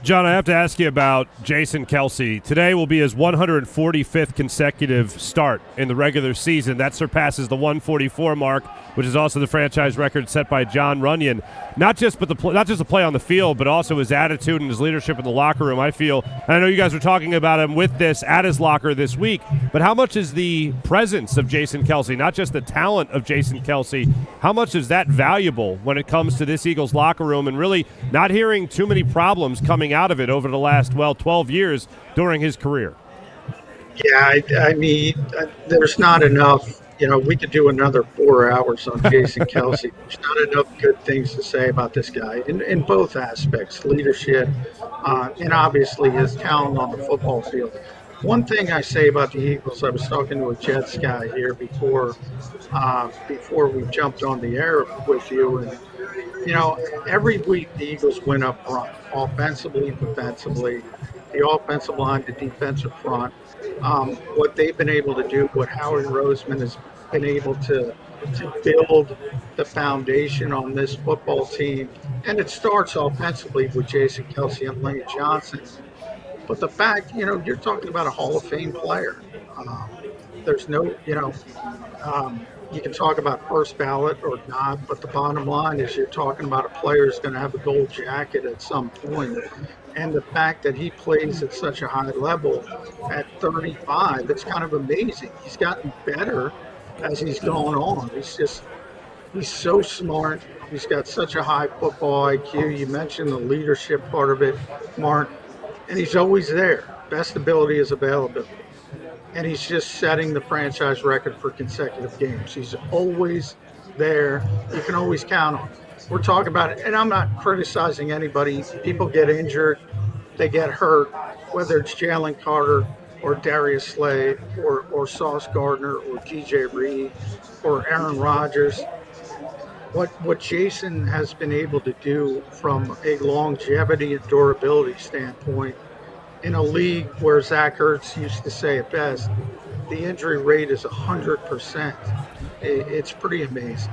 John, I have to ask you about Jason Kelce. Today will be his 145th consecutive start in the regular season. That surpasses the 144 mark, which is also the franchise record set by John Runyon. Not just the play on the field, but also his attitude and his leadership in the locker room. I feel, and I know you guys were talking about him with this at his locker this week, but how much is the presence of Jason Kelce, not just the talent of Jason Kelce, how much is that valuable when it comes to this Eagles locker room, and really not hearing too many problems coming out of it over the last, 12 years during his career? Yeah, I mean, there's not enough. We could do another 4 hours on Jason Kelce. There's not enough good things to say about this guy in both aspects, leadership, and obviously his talent on the football field. One thing I say about the Eagles, I was talking to a Jets guy here before we jumped on the air with you, and every week the Eagles win up front, offensively and defensively, the offensive line, the defensive front. What they've been able to do, what Howard Roseman has been able to build the foundation on this football team, and it starts offensively with Jason Kelce and Lane Johnson. But the fact, you're talking about a Hall of Fame player. There's no, you can talk about first ballot or not, but the bottom line is you're talking about a player who's going to have a gold jacket at some point. And the fact that he plays at such a high level at 35, it's kind of amazing. He's gotten better as he's gone on. He's so smart. He's got such a high football IQ. You mentioned the leadership part of it, Mark, and he's always there. Best ability is availability. And he's just setting the franchise record for consecutive games. He's always there. You can always count on him. We're talking about it, and I'm not criticizing anybody. People get injured, they get hurt, whether it's Jalen Carter or Darius Slay or Sauce Gardner or TJ Reed or Aaron Rodgers. What Jason has been able to do from a longevity and durability standpoint in a league where Zach Ertz used to say it best, the injury rate is 100%. It's pretty amazing.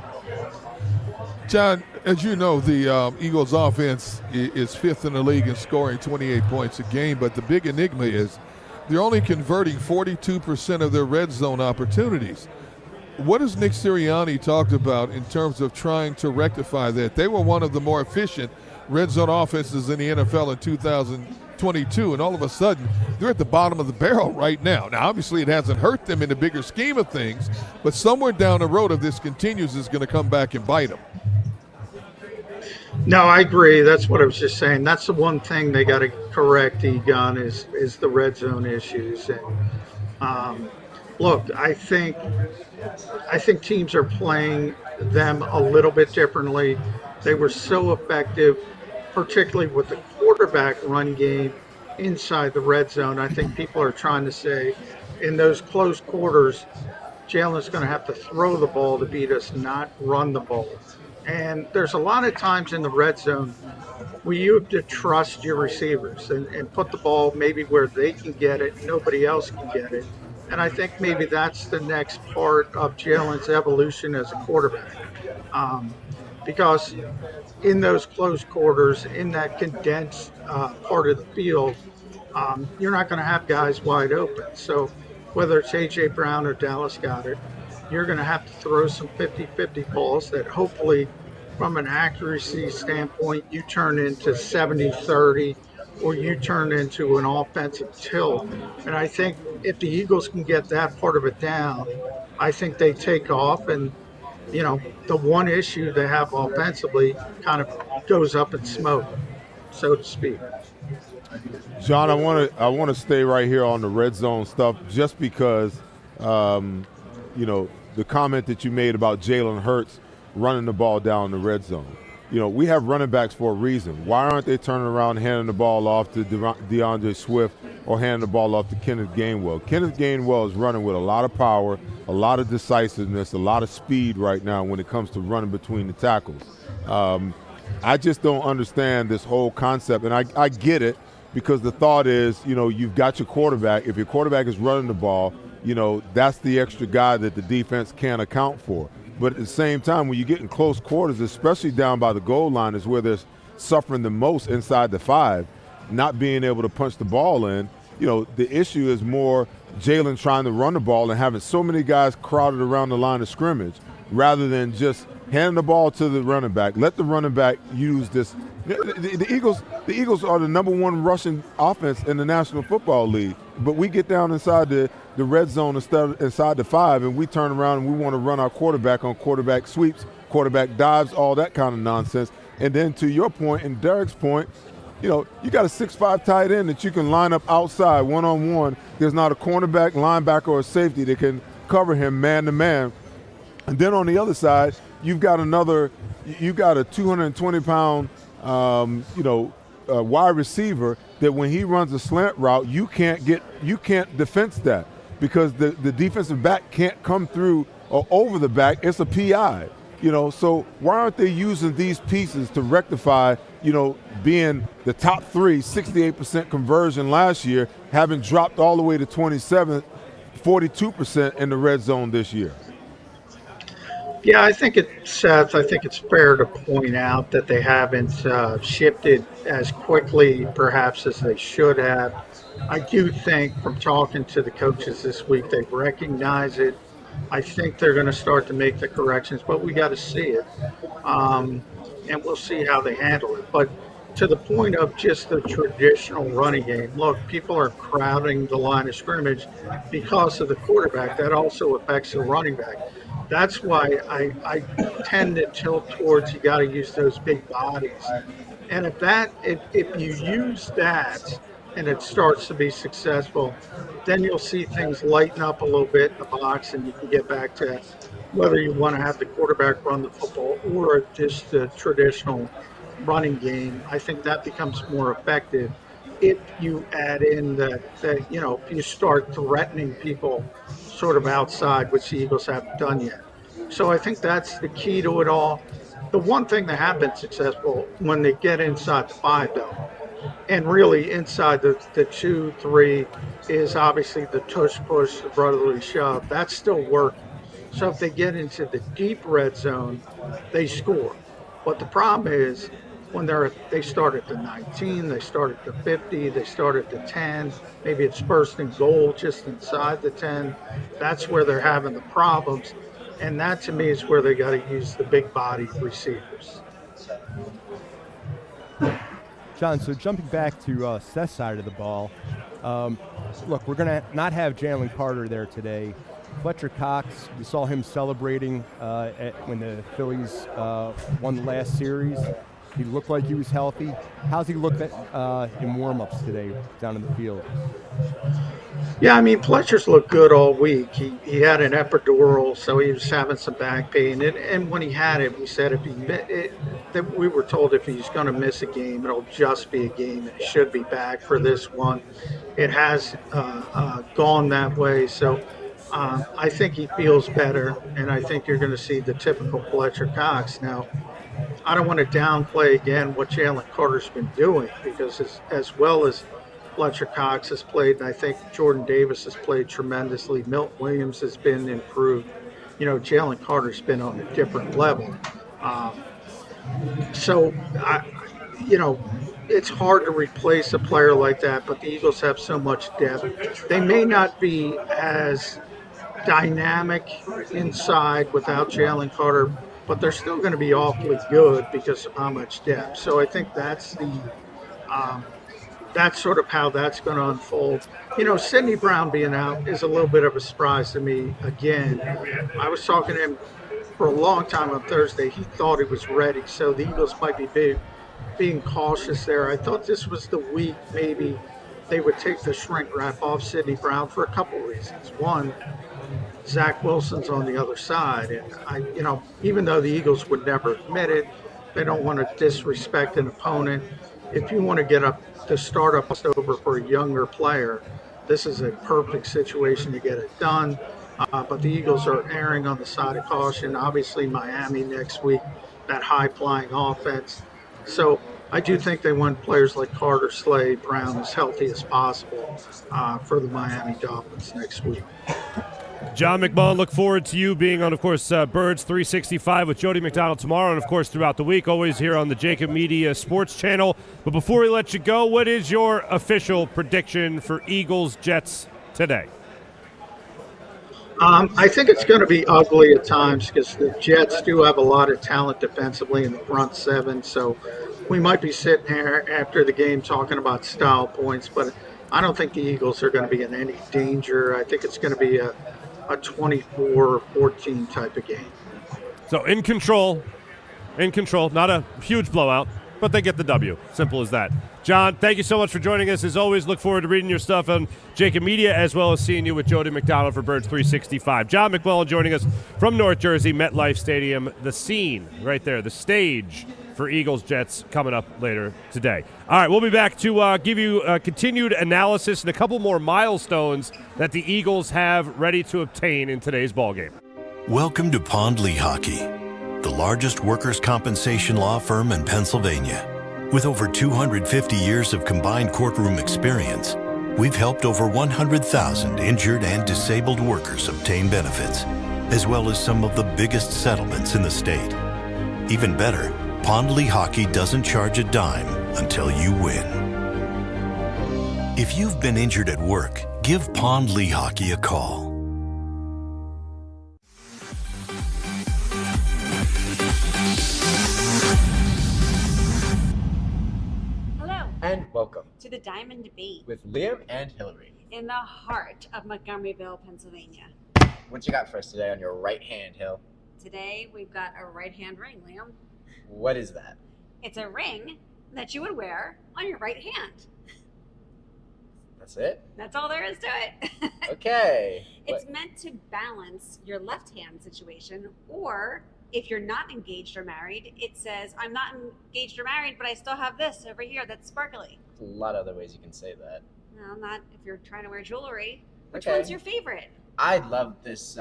John, as you know, the Eagles offense is fifth in the league in scoring 28 points a game, but the big enigma is they're only converting 42% of their red zone opportunities. What has Nick Sirianni talked about in terms of trying to rectify that? They were one of the more efficient red zone offenses in the NFL in 2022, and all of a sudden they're at the bottom of the barrel right now. Now, obviously it hasn't hurt them in the bigger scheme of things, but somewhere down the road, if this continues, is going to come back and bite them. No, I agree. That's what I was just saying. That's the one thing they got to correct, Egon, is the red zone issues. And look, I think teams are playing them a little bit differently. They were so effective, particularly with the quarterback run game inside the red zone. I think people are trying to say in those close quarters, Jalen's going to have to throw the ball to beat us, not run the ball. And there's a lot of times in the red zone where you have to trust your receivers and put the ball maybe where they can get it, nobody else can get it. And I think maybe that's the next part of Jalen's evolution as a quarterback. Because in those close quarters, in that condensed part of the field, you're not going to have guys wide open. So whether it's A.J. Brown or Dallas Goedert, you're going to have to throw some 50-50 balls that hopefully from an accuracy standpoint you turn into 70-30 or you turn into an offensive tilt. And I think if the Eagles can get that part of it down, I think they take off. And, the one issue they have offensively kind of goes up in smoke, so to speak. John, I want to stay right here on the red zone stuff just because, the comment that you made about Jalen Hurts running the ball down the red zone. We have running backs for a reason. Why aren't they turning around and handing the ball off to DeAndre Swift or handing the ball off to Kenneth Gainwell? Kenneth Gainwell is running with a lot of power, a lot of decisiveness, a lot of speed right now when it comes to running between the tackles. I just don't understand this whole concept, and I get it because the thought is, you've got your quarterback. If your quarterback is running the ball, that's the extra guy that the defense can't account for. But at the same time, when you get in close quarters, especially down by the goal line is where they're suffering the most inside the 5, not being able to punch the ball in. The issue is more Jalen trying to run the ball and having so many guys crowded around the line of scrimmage rather than just handing the ball to the running back. Let the running back use this. The Eagles are the number one rushing offense in the National Football League, but we get down inside the red zone inside the 5, and we turn around and we want to run our quarterback on quarterback sweeps, quarterback dives, all that kind of nonsense. And then to your point and Derek's point, you got a 6'5" tight end that you can line up outside one-on-one. There's not a cornerback, linebacker, or safety that can cover him man-to-man. And then on the other side, you've got a 220-pound wide receiver that when he runs a slant route, you can't defense that because the defensive back can't come through or over the back. It's a PI, so why aren't they using these pieces to rectify, being the top 3, 68% conversion last year, having dropped all the way to 27, 42% in the red zone this year? Yeah, Seth, I think it's fair to point out that they haven't shifted as quickly, perhaps, as they should have. I do think from talking to the coaches this week, they recognize it. I think they're going to start to make the corrections, but we got to see it. And we'll see how they handle it. But to the point of just the traditional running game, look, people are crowding the line of scrimmage because of the quarterback. That also affects the running back. That's why I tend to tilt towards you got to use those big bodies. And if you use that and it starts to be successful, then you'll see things lighten up a little bit in the box, and you can get back to whether you want to have the quarterback run the football or just the traditional running game. I think that becomes more effective if you add in that if you start threatening people sort of outside, which the Eagles haven't done yet. So I think that's the key to it all. The one thing that has been successful when they get inside the 5, though, and really inside the 2-3, is obviously the tush push, the brotherly shove. That's still working. So if they get into the deep red zone, they score. But the problem is when they start at the 19, they start at the 50, they start at the 10, maybe it's first and goal just inside the 10. That's where they're having the problems. And that, to me, is where they got to use the big body receivers. John, so jumping back to Seth's side of the ball, look, we're going to not have Jalen Carter there today. Fletcher Cox, we saw him celebrating when the Phillies won the last series. He looked like he was healthy. How's he looked in warm-ups today down in the field? Yeah, I mean, Fletcher's looked good all week. He had an epidural, so he was having some back pain. And when he had it, we said we were told if he's going to miss a game, it'll just be a game, and he should be back for this one. It has gone that way, so I think he feels better, and I think you're going to see the typical Fletcher Cox. Now, I don't want to downplay again what Jalen Carter's been doing, because as well as Fletcher Cox has played, and I think Jordan Davis has played tremendously, Milton Williams has been improved. Jalen Carter's been on a different level. It's hard to replace a player like that, but the Eagles have so much depth. They may not be as dynamic inside without Jalen Carter, but they're still going to be awfully good because of how much depth. So I think that's sort of how that's going to unfold. Sidney Brown being out is a little bit of a surprise to me. Again, I was talking to him for a long time on Thursday. He thought he was ready, so the Eagles might be being cautious there. I thought this was the week maybe they would take the shrink wrap off Sidney Brown for a couple reasons. One, Zach Wilson's on the other side, and even though the Eagles would never admit it, they don't want to disrespect an opponent. If you want to get to start up over for a younger player, this is a perfect situation to get it done. But the Eagles are erring on the side of caution. Obviously, Miami next week, that high-flying offense. So I do think they want players like Carter, Slade, Brown as healthy as possible for the Miami Dolphins next week. John McMullen, look forward to you being on, of course, Birds 365 with Jody McDonald tomorrow, and, of course, throughout the week, always here on the JAKIB Media Sports Channel. But before we let you go, what is your official prediction for Eagles-Jets today? I think it's going to be ugly at times because the Jets do have a lot of talent defensively in the front seven, so we might be sitting here after the game talking about style points, but I don't think the Eagles are going to be in any danger. I think it's going to be a 24-14 type of game. So in control, not a huge blowout, but they get the W. Simple as that. John, thank you so much for joining us. As always, look forward to reading your stuff on JAKIB Media, as well as seeing you with Jody McDonald for Birds 365. John McMullen joining us from North Jersey, MetLife Stadium, the scene right there, the stage for Eagles-Jets coming up later today. All right, we'll be back to give you a continued analysis and a couple more milestones that the Eagles have ready to obtain in today's ballgame. Welcome to Pond Lehocky, the largest workers' compensation law firm in Pennsylvania. With over 250 years of combined courtroom experience, we've helped over 100,000 injured and disabled workers obtain benefits. as well as some of the biggest settlements in the state. Even better, Pond Lehocky doesn't charge a dime until you win. If you've been injured at work, give Pond Lehocky a call. Hello. And welcome To the Diamond Debate with Liam and Hillary. in the heart of Montgomeryville, Pennsylvania. What you got for us today on your right hand, Hill? Today we've got a right-hand ring, Liam. What is that? It's a ring that you would wear on your right hand. That's it? That's all there is to it. Okay. It's meant to balance your left-hand situation, or if you're not engaged or married, it says, I'm not engaged or married, but I still have this over here that's sparkly. A lot of other ways you can say that. No, not if you're trying to wear jewelry. Which Okay. one's your favorite? I love this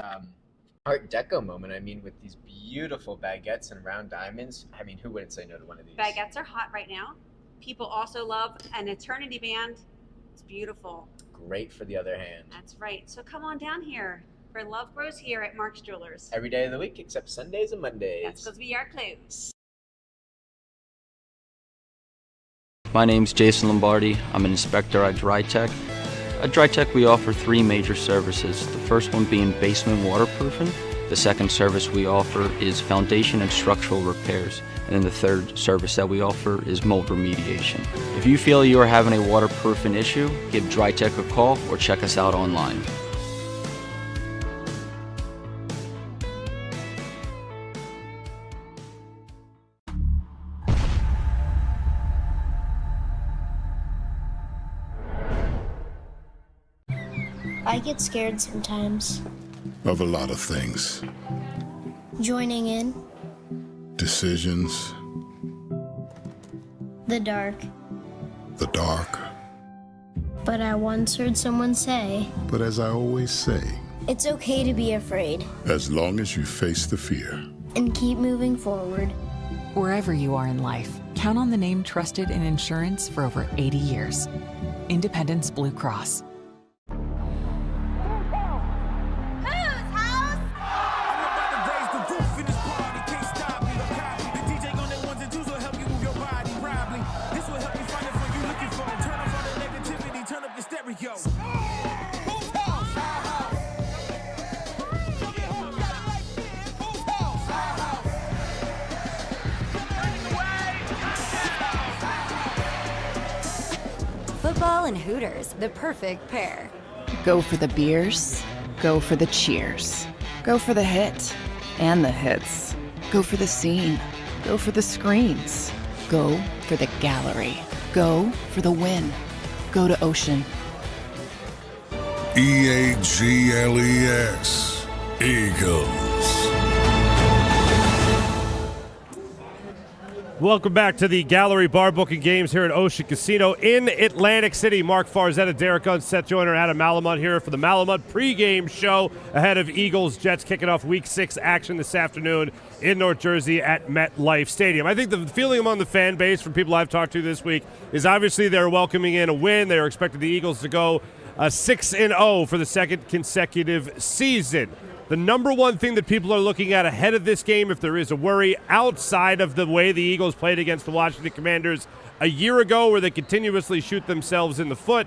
Art Deco moment. I mean, with these beautiful baguettes and round diamonds. I mean, who wouldn't say no to one of these? Baguettes are hot right now. People also love an eternity band. It's beautiful. Great for the other hand. That's right. So come on down here, for love grows here at Mark's Jewelers. Every day of the week except Sundays and Mondays. That's because we are closed. My name's Jason Lombardi. I'm an inspector at DryTech. At DryTech, we offer three major services. The first one being basement waterproofing. The second service we offer is foundation and structural repairs. And then the third service that we offer is mold remediation. If you feel you are having a waterproofing issue, give DryTech a call or check us out online. I get scared sometimes. Of a lot of things. Joining in, Decisions, the dark. the dark. But I once heard someone say, But as I always say, it's okay to be afraid as long as you face the fear. and keep moving forward. Wherever you are in life, count on the name trusted in insurance for over 80 years. Independence Blue Cross. Football and Hooters, the perfect pair. Go for the beers, go for the cheers, go for the hit and the hits, go for the scene, go for the screens, go for the gallery, go for the win, go to Ocean. EAGLES, Eagles. Welcome back to the Gallery Bar Booking Games here at Ocean Casino in Atlantic City. Marc Farzetta, Derek Gunn, Seth Joyner, Adam Malamud here for the Malamut pregame show ahead of Eagles-Jets kicking off Week 6 action this afternoon in North Jersey at MetLife Stadium. I think the feeling among the fan base from people I've talked to this week is obviously they're welcoming in a win. They are expecting the Eagles to go 6-0 for the second consecutive season. The number one thing that people are looking at ahead of this game, if there is a worry, outside of the way the Eagles played against the Washington Commanders a year ago where they continuously shoot themselves in the foot,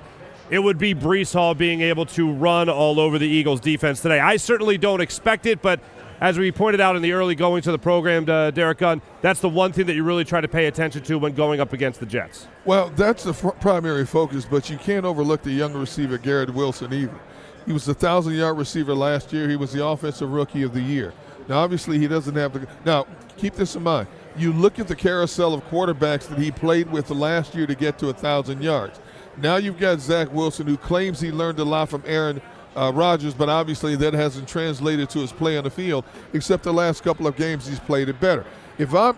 it would be Breece Hall being able to run all over the Eagles defense today. I certainly don't expect it, but as we pointed out in the early going to the program, Derek Gunn, that's the one thing that you really try to pay attention to when going up against the Jets. Well, that's the primary focus, but you can't overlook the young receiver, Garrett Wilson, either. He was the 1,000-yard receiver last year. He was the offensive rookie of the year. Now, obviously, he doesn't have the – now, keep this in mind. You look at the carousel of quarterbacks that he played with the last year to get to 1,000 yards. Now you've got Zach Wilson, who claims he learned a lot from Aaron Rodgers, but obviously that hasn't translated to his play on the field, except the last couple of games he's played it better. If I'm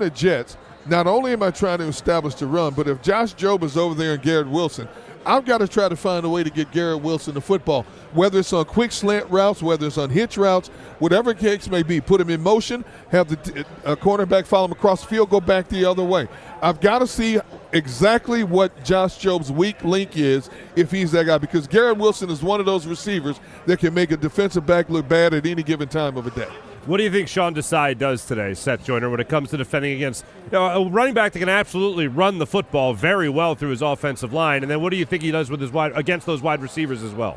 the Jets, not only am I trying to establish the run, but if Josh Jobe is over there and Garrett Wilson, I've got to try to find a way to get Garrett Wilson the football, whether it's on quick slant routes, whether it's on hitch routes, whatever the case may be. Put him in motion, have the cornerback follow him across the field, go back the other way. I've got to see exactly what Josh Job's weak link is if he's that guy, because Garrett Wilson is one of those receivers that can make a defensive back look bad at any given time of a day. What do you think Sean Desai does today, Seth Joyner, when it comes to defending against a running back that can absolutely run the football very well through his offensive line? And then what do you think he does with his against those wide receivers as well?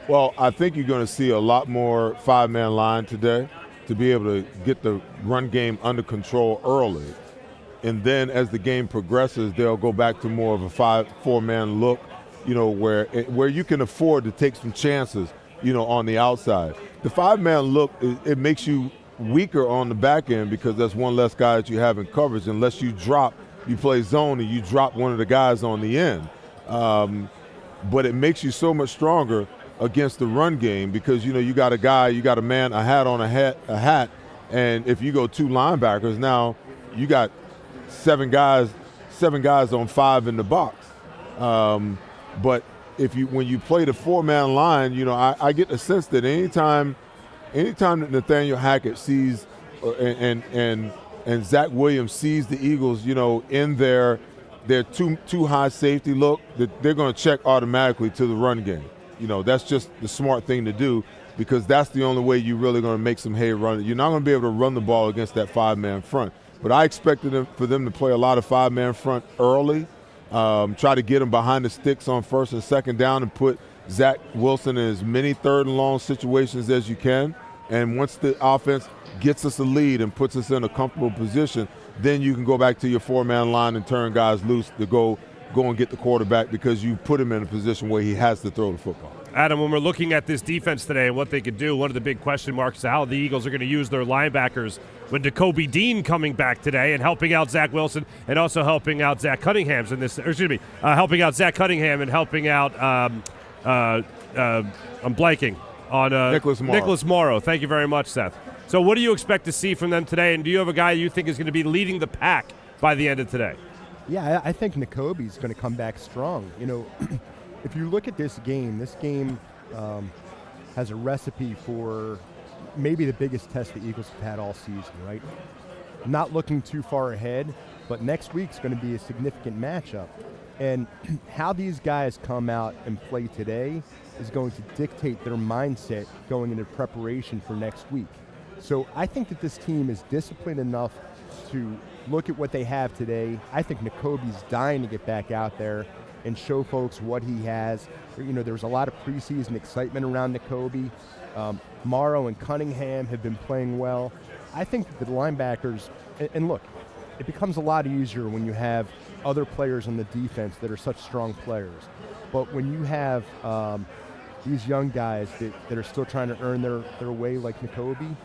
Well, I think you're going to see a lot more five-man line today to be able to get the run game under control early. And then as the game progresses, they'll go back to more of a four-man look, where you can afford to take some chances, on the outside. The five-man look, it makes you weaker on the back end because that's one less guy that you have in coverage. Unless you play zone and you drop one of the guys on the end. But it makes you so much stronger against the run game because, you got a man, a hat on a hat, and if you go two linebackers, now you got seven guys on five in the box. But when you play the four-man line, I get the sense that anytime that Nathaniel Hackett sees and Zach Williams sees the Eagles, in their too high safety look, that they're going to check automatically to the run game. That's just the smart thing to do because that's the only way you're really going to make some hay running. You're not going to be able to run the ball against that five-man front. But I expected for them to play a lot of five-man front early. Try to get him behind the sticks on first and second down and put Zach Wilson in as many third and long situations as you can. And once the offense gets us a lead and puts us in a comfortable position, then you can go back to your four-man line and turn guys loose to go and get the quarterback because you put him in a position where he has to throw the football. Adam, when we're looking at this defense today and what they could do, one of the big question marks is how the Eagles are going to use their linebackers with Nakobe Dean coming back today and helping out Zach Wilson and also helping out Zach Cunningham helping out Zach Cunningham and helping out I'm blanking on Nicholas Morrow. Thank you very much, Seth. So what do you expect to see from them today, and do you have a guy you think is going to be leading the pack by the end of today? Yeah, I think Nakobe's going to come back strong. If you look at this game has a recipe for maybe the biggest test the Eagles have had all season, right? Not looking too far ahead, but next week's going to be a significant matchup. And how these guys come out and play today is going to dictate their mindset going into preparation for next week. So I think that this team is disciplined enough to look at what they have today. I think Nakobe's dying to get back out there and show folks what he has. There was a lot of preseason excitement around Nakobe. Morrow and Cunningham have been playing well. I think that the linebackers, and look, it becomes a lot easier when you have other players on the defense that are such strong players. But when you have these young guys that are still trying to earn their way like Nakobe,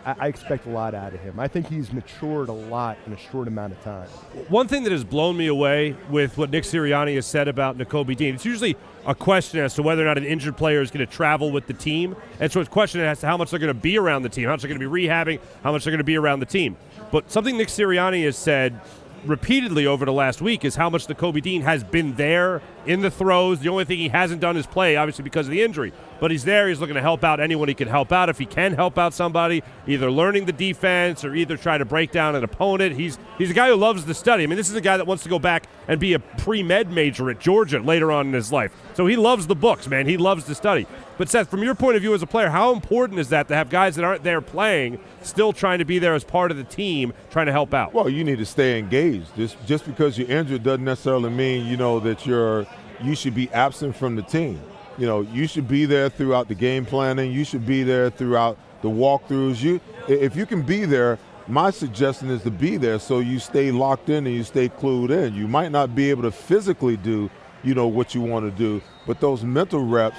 I expect a lot out of him. I think he's matured a lot in a short amount of time. One thing that has blown me away with what Nick Sirianni has said about Nakobe Dean, it's usually a question as to whether or not an injured player is going to travel with the team. And so it's a question as to how much they're going to be around the team, how much they're going to be rehabbing, how much they're going to be around the team. But something Nick Sirianni has said repeatedly over the last week is how much Nakobe Dean has been there in the throws. The only thing he hasn't done is play, obviously because of the injury. But he's there. He's looking to help out anyone he can help out. If he can help out somebody, either learning the defense or either try to break down an opponent. He's a guy who loves to study. I mean, this is a guy that wants to go back and be a pre-med major at Georgia later on in his life. So he loves the books, man. He loves to study. But Seth, from your point of view as a player, how important is that to have guys that aren't there playing still trying to be there as part of the team, trying to help out? Well, you need to stay engaged. Just because you're injured doesn't necessarily mean, that you should be absent from the team. You should be there throughout the game planning. You should be there throughout the walkthroughs. If you can be there, my suggestion is to be there so you stay locked in and you stay clued in. You might not be able to physically do, what you want to do, but those mental reps,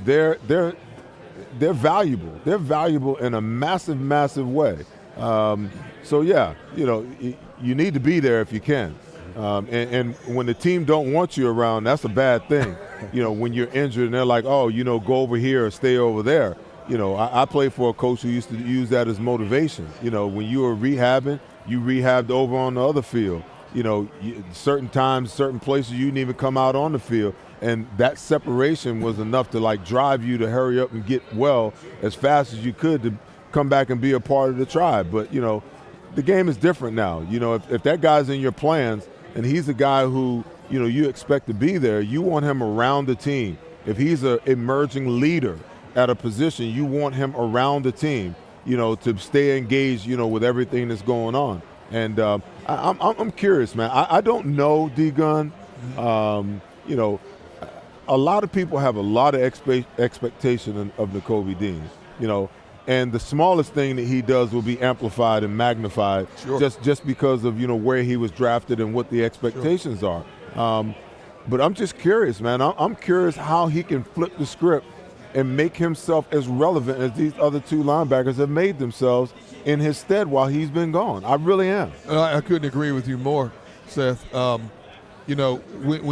they're valuable. They're valuable in a massive, massive way. So yeah, you need to be there if you can. And when the team don't want you around, that's a bad thing. When you're injured and they're like, oh, go over here or stay over there. I played for a coach who used to use that as motivation. When you were rehabbing, you rehabbed over on the other field. certain times, certain places you didn't even come out on the field. And that separation was enough to drive you to hurry up and get well as fast as you could to come back and be a part of the tribe. But, the game is different now. If that guy's in your plans and he's a guy who, you expect to be there, you want him around the team. If he's an emerging leader at a position, you want him around the team, to stay engaged, with everything that's going on. And I'm curious, man. I don't know, D-Gun. A lot of people have a lot of expectation of Nakobe Dean, and the smallest thing that he does will be amplified and magnified just because of, where he was drafted and what the expectations are. But I'm just curious, man. I'm curious how he can flip the script and make himself as relevant as these other two linebackers have made themselves in his stead while he's been gone. I really am. I couldn't agree with you more, Seth. When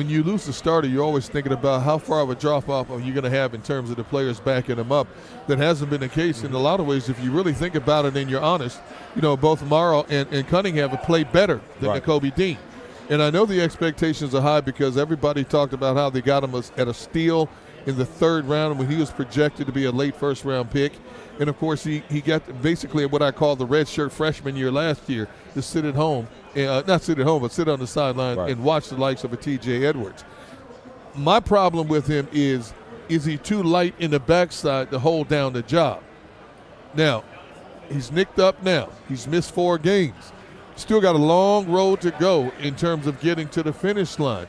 you lose the starter, you're always thinking about how far of a drop-off are you going to have in terms of the players backing them up. That hasn't been the case in a lot of ways. If you really think about it and you're honest, both Morrow and Cunningham have played better than Nakobe Dean. And I know the expectations are high because everybody talked about how they got him at a steal in the third round when he was projected to be a late first-round pick. And, of course, he got basically what I call the redshirt freshman year last year to sit at home. Not sit at home, but sit on the sideline and watch the likes of a T.J. Edwards. My problem with him is he too light in the backside to hold down the job? Now, he's nicked up now. He's missed 4 games. Still got a long road to go in terms of getting to the finish line.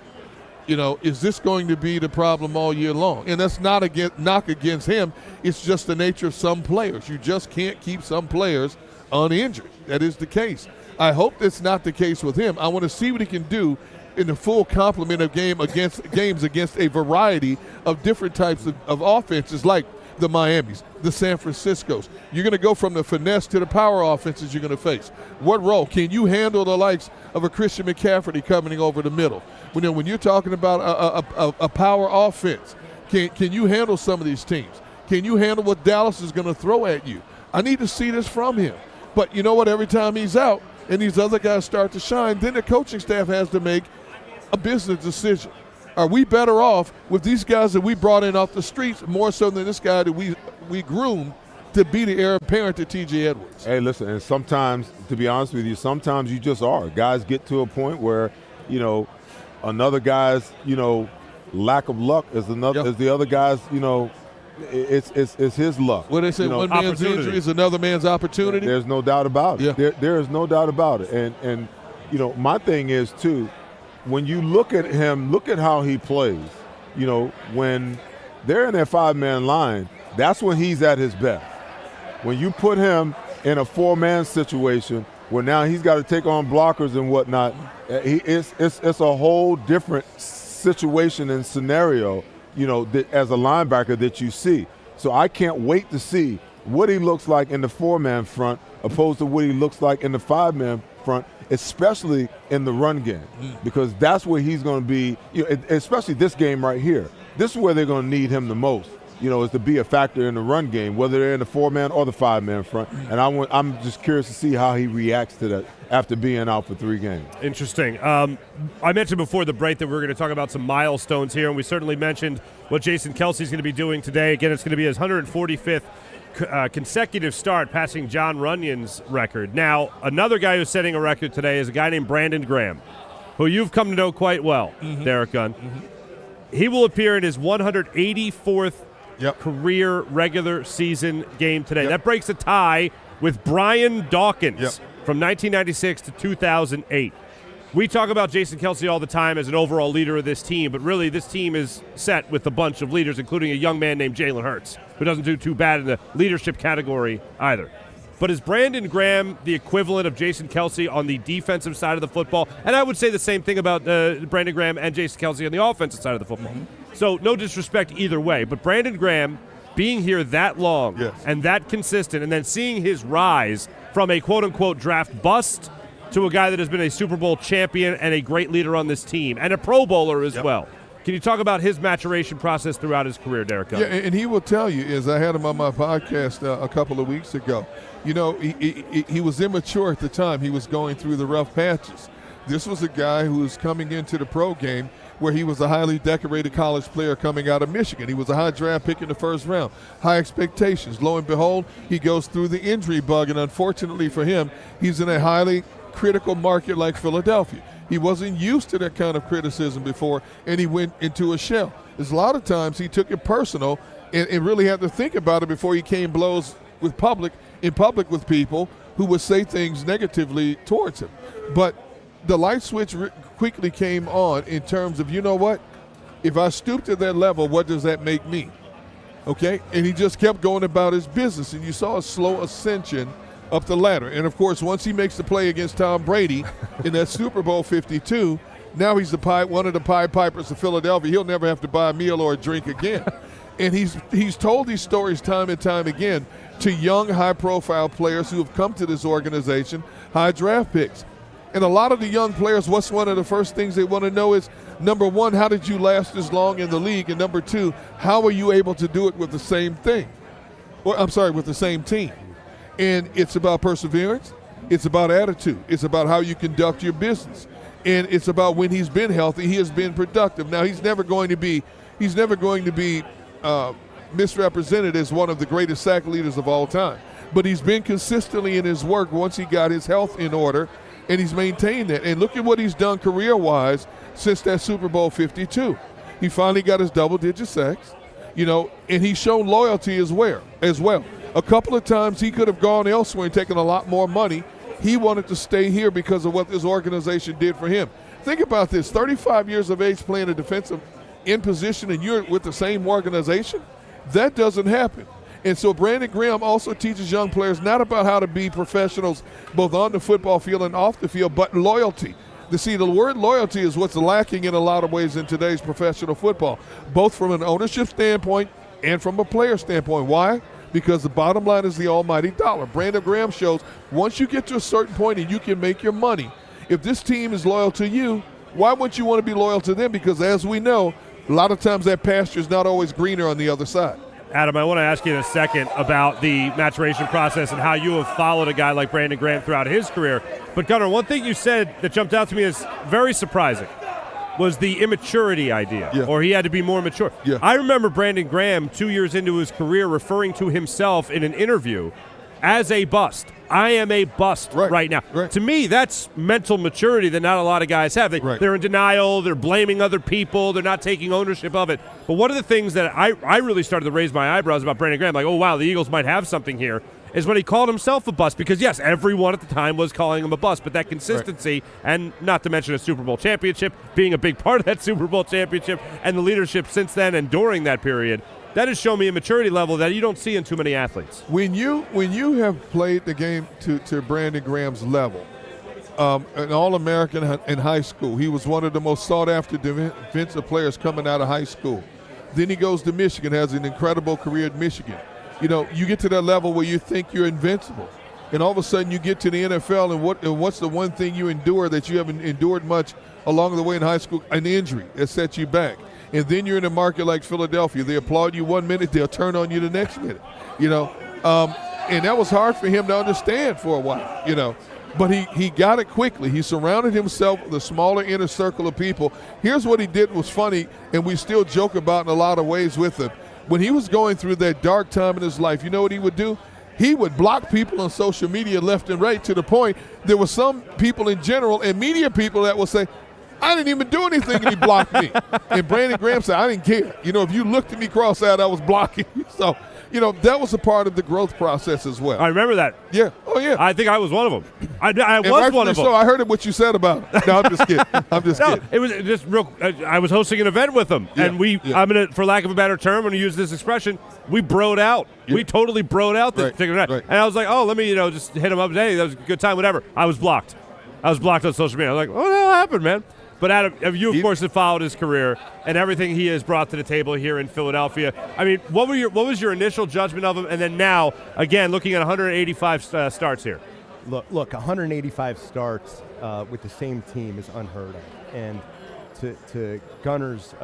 Is this going to be the problem all year long? And that's not a knock against him. It's just the nature of some players. You just can't keep some players uninjured. That is the case. I hope that's not the case with him. I want to see what he can do in the full complement of games against a variety of different types of offenses like the Miamis, the San Franciscos. You're going to go from the finesse to the power offenses you're going to face. What role? Can you handle the likes of a Christian McCaffrey coming over the middle? When you're talking about a power offense, can you handle some of these teams? Can you handle what Dallas is going to throw at you? I need to see this from him. But you know what? Every time he's out and these other guys start to shine, then the coaching staff has to make a business decision. Are we better off with these guys that we brought in off the streets more so than this guy that we groomed to be the heir apparent to T.J. Edwards? Hey, listen, and sometimes, to be honest with you, sometimes you just are. Guys get to a point where, another guy's, lack of luck is the other guy's, it's his luck. What they say, one man's injury is another man's opportunity? There's no doubt about it. Yeah. There is no doubt about it. And my thing is, too, when you look at him, look at how he plays. When they're in that 5-man line, that's when he's at his best. When you put him in a 4-man situation where now he's got to take on blockers and whatnot, it's a whole different situation and scenario, as a linebacker that you see. So I can't wait to see what he looks like in the 4-man front opposed to what he looks like in the 5-man front, especially in the run game, because that's where he's going to be, especially this game right here. This is where they're going to need him the most, is to be a factor in the run game, whether they're in the 4-man or the 5-man front. And I'm just curious to see how he reacts to that after being out for 3 games. Interesting. I mentioned before the break that we were going to talk about some milestones here, and we certainly mentioned what Jason Kelce's going to be doing today. Again, it's going to be his 145th consecutive start, passing John Runyon's record. Now, another guy who's setting a record today is a guy named Brandon Graham, who you've come to know quite well, Derek Gunn. He will appear in his 184th career regular season game today. That breaks a tie with Brian Dawkins from 1996 to 2008. We talk about Jason Kelce all the time as an overall leader of this team, but really this team is set with a bunch of leaders, including a young man named Jalen Hurts, who doesn't do too bad in the leadership category either. But is Brandon Graham the equivalent of Jason Kelce on the defensive side of the football? And I would say the same thing about Brandon Graham and Jason Kelce on the offensive side of the football. So no disrespect either way, but Brandon Graham being here that long and that consistent, and then seeing his rise from a quote-unquote draft bust to a guy that has been a Super Bowl champion and a great leader on this team, and a Pro Bowler as well. Can you talk about his maturation process throughout his career, Derek? Yeah, and he will tell you, as I had him on my podcast a couple of weeks ago, he was immature at the time. He was going through the rough patches. This was a guy who was coming into the pro game where he was a highly decorated college player coming out of Michigan. He was a high draft pick in the first round, high expectations. Lo and behold, he goes through the injury bug, and unfortunately for him, he's in a highly critical market like Philadelphia. He wasn't used to that kind of criticism before, and he went into a shell. There's a lot of times he took it personal and really had to think about it before he came blows in public with people who would say things negatively towards him. But the light switch quickly came on in terms of, you know what, if I stoop to that level, what does that make me? Okay? And he just kept going about his business, and you saw a slow ascension up the ladder. And, of course, once he makes the play against Tom Brady in that Super Bowl 52, now he's one of the Pied Pipers of Philadelphia. He'll never have to buy a meal or a drink again. And he's told these stories time and time again to young, high-profile players who have come to this organization, high draft picks. And a lot of the young players, what's one of the first things they want to know is, number one, how did you last this long in the league? And number two, how are you able to do it with the same thing? With the same team. And it's about perseverance. It's about attitude. It's about how you conduct your business. And it's about when he's been healthy, he has been productive. Now, he's never going to be misrepresented as one of the greatest sack leaders of all time. But he's been consistently in his work once he got his health in order, and he's maintained that. And look at what he's done career-wise since that Super Bowl 52. He finally got his double-digit sacks, and he's shown loyalty as well. A couple of times he could have gone elsewhere and taken a lot more money. He wanted to stay here because of what this organization did for him. Think about this, 35 years of age playing a defensive end position, and you're with the same organization? That doesn't happen. And so Brandon Graham also teaches young players not about how to be professionals both on the football field and off the field, but loyalty. The word loyalty is what's lacking in a lot of ways in today's professional football, both from an ownership standpoint and from a player standpoint. Why? Because the bottom line is the almighty dollar. Brandon Graham shows once you get to a certain point and you can make your money, if this team is loyal to you, why wouldn't you want to be loyal to them? Because as we know, a lot of times that pasture is not always greener on the other side. Adam, I want to ask you in a second about the maturation process and how you have followed a guy like Brandon Graham throughout his career. But, Gunnar, one thing you said that jumped out to me as very surprising was the immaturity idea, or he had to be more mature. Yeah. I remember Brandon Graham 2 years into his career referring to himself in an interview as a bust. I am a bust right now. Right. To me, that's mental maturity that not a lot of guys have. They're in denial. They're blaming other people. They're not taking ownership of it. But one of the things that I really started to raise my eyebrows about Brandon Graham, like, oh, wow, the Eagles might have something here, is when he called himself a bust. Because, yes, everyone at the time was calling him a bust. But that consistency, and not to mention a Super Bowl championship, being a big part of that Super Bowl championship, and the leadership since then and during that period, that has shown me a maturity level that you don't see in too many athletes. When you have played the game to Brandon Graham's level, an All-American in high school, he was one of the most sought-after defensive players coming out of high school. Then he goes to Michigan, has an incredible career at Michigan. You get to that level where you think you're invincible, and all of a sudden you get to the NFL, and what's the one thing you endure that you haven't endured much along the way in high school? An injury that sets you back. And then you're in a market like Philadelphia. They applaud you 1 minute, they'll turn on you the next minute. And that was hard for him to understand for a while, But he got it quickly. He surrounded himself with a smaller inner circle of people. Here's what he did was funny, and we still joke about in a lot of ways with him. When he was going through that dark time in his life, you know what he would do? He would block people on social media left and right, to the point there were some people in general and media people that would say, I didn't even do anything, and he blocked me. And Brandon Graham said, I didn't care. If you looked at me cross-eyed, I was blocking you. So, that was a part of the growth process as well. I remember that. Yeah. Oh, yeah. I think I was one of them. I was one of them. So I heard what you said about it. No, I'm just kidding. Kidding. It was just real. I was hosting an event with him, and I'm going to, for lack of a better term, I'm going to use this expression, we broed out. Yeah. We totally broed out this particular night. Right. And I was like, oh, let me, just hit him up. Hey, that was a good time, whatever. I was blocked. I was blocked on social media. I was like, what the hell happened, man? But Adam, you of course have followed his career and everything he has brought to the table here in Philadelphia. I mean, what was your initial judgment of him, and then now again looking at 185 starts here? Look, 185 starts with the same team is unheard of. And to Gunnar's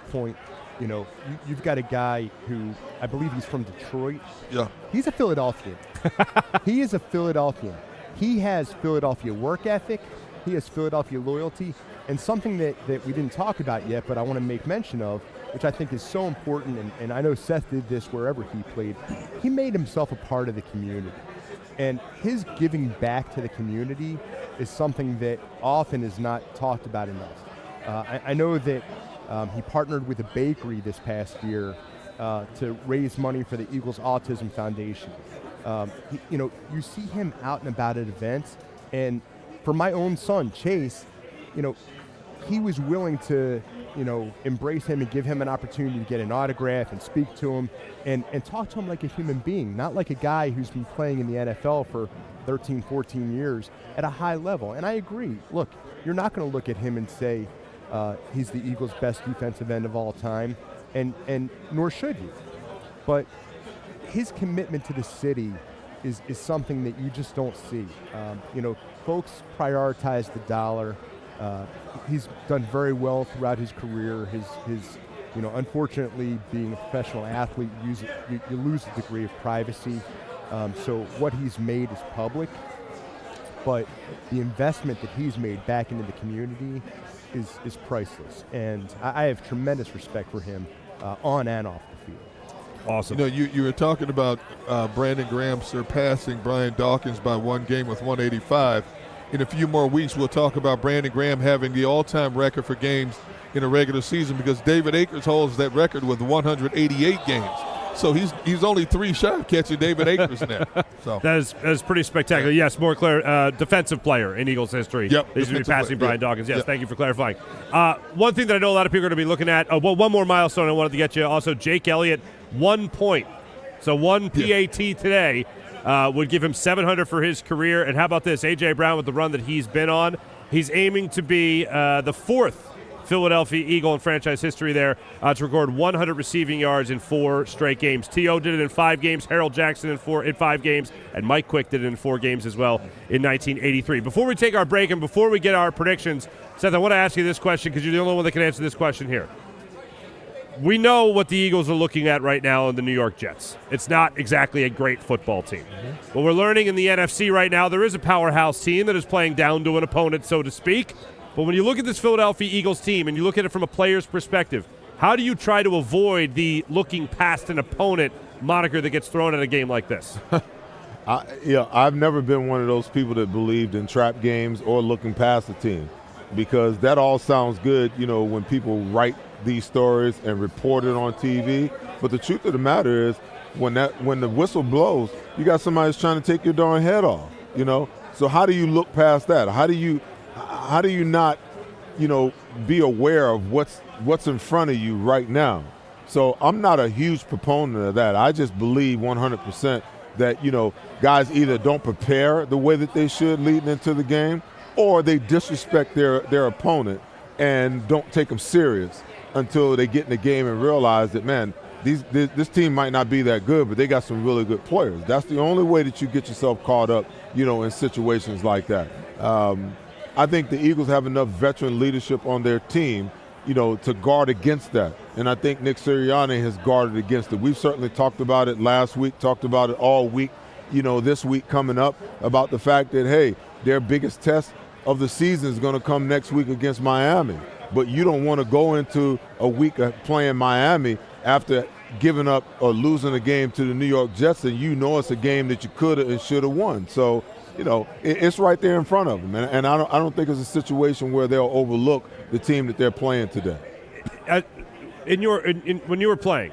point, you've got a guy who I believe he's from Detroit. Yeah, he's a Philadelphian. He is a Philadelphian. He has Philadelphia work ethic. He has Philadelphia loyalty. And something that we didn't talk about yet, but I want to make mention of, which I think is so important, and I know Seth did this wherever he played, he made himself a part of the community. And his giving back to the community is something that often is not talked about enough. I know that he partnered with a bakery this past year to raise money for the Eagles Autism Foundation. You see him out and about at events, and for my own son, Chase, he was willing to, embrace him and give him an opportunity to get an autograph and speak to him and talk to him like a human being, not like a guy who's been playing in the NFL for 13, 14 years at a high level. And I agree. Look, you're not going to look at him and say he's the Eagles' best defensive end of all time, and nor should you. But his commitment to the city is something that you just don't see. Folks prioritize the dollar. He's done very well throughout his career. His unfortunately, being a professional athlete, you lose a degree of privacy. So what he's made is public, but the investment that he's made back into the community is priceless. And I have tremendous respect for him on and off the field. Awesome. You were talking about Brandon Graham surpassing Brian Dawkins by one game with 185. In a few more weeks, we'll talk about Brandon Graham having the all-time record for games in a regular season, because David Akers holds that record with 188 games. So he's only 3 shy of catching David Akers now. So that is pretty spectacular. Yeah. Yes, more clear. Defensive player in Eagles history. Yep. He's going to be passing Brian Dawkins. Yes, Yep. Thank you for clarifying. One thing that I know a lot of people are going to be looking at, one more milestone I wanted to get you. Also, Jake Elliott, 1 point. So 1 PAT today would give him 700 for his career. And how about this? A.J. Brown, with the run that he's been on, he's aiming to be the 4th Philadelphia Eagle in franchise history there to record 100 receiving yards in 4 straight games. T.O. did it in 5 games, Harold Jackson in 5 games, and Mike Quick did it in 4 games as well in 1983. Before we take our break and before we get our predictions, Seth, I want to ask you this question because you're the only one that can answer this question here. We know what the Eagles are looking at right now in the New York Jets. It's not exactly a great football team. But we're learning in the NFC right now there is a powerhouse team that is playing down to an opponent, so to speak. But when you look at this Philadelphia Eagles team and you look at it from a player's perspective, how do you try to avoid the looking past an opponent moniker that gets thrown at a game like this? I've never been one of those people that believed in trap games or looking past the team, because that all sounds good, when people write these stories and report it on TV. But the truth of the matter is, when the whistle blows, you got somebody who's trying to take your darn head off. So how do you look past that? How do you not, be aware of what's in front of you right now? So I'm not a huge proponent of that. I just believe 100% that, guys either don't prepare the way that they should leading into the game, or they disrespect their opponent and don't take them serious until they get in the game and realize that, man, this team might not be that good, but they got some really good players. That's the only way that you get yourself caught up, in situations like that. I think the Eagles have enough veteran leadership on their team, to guard against that. And I think Nick Sirianni has guarded against it. We've certainly talked about it last week, talked about it all week, this week coming up, about the fact that, hey, their biggest test of the season is going to come next week against Miami. But you don't want to go into a week of playing Miami after giving up or losing a game to the New York Jets, and it's a game that you could have and should have won. So, it's right there in front of them, and I don't think it's a situation where they'll overlook the team that they're playing today. When you were playing,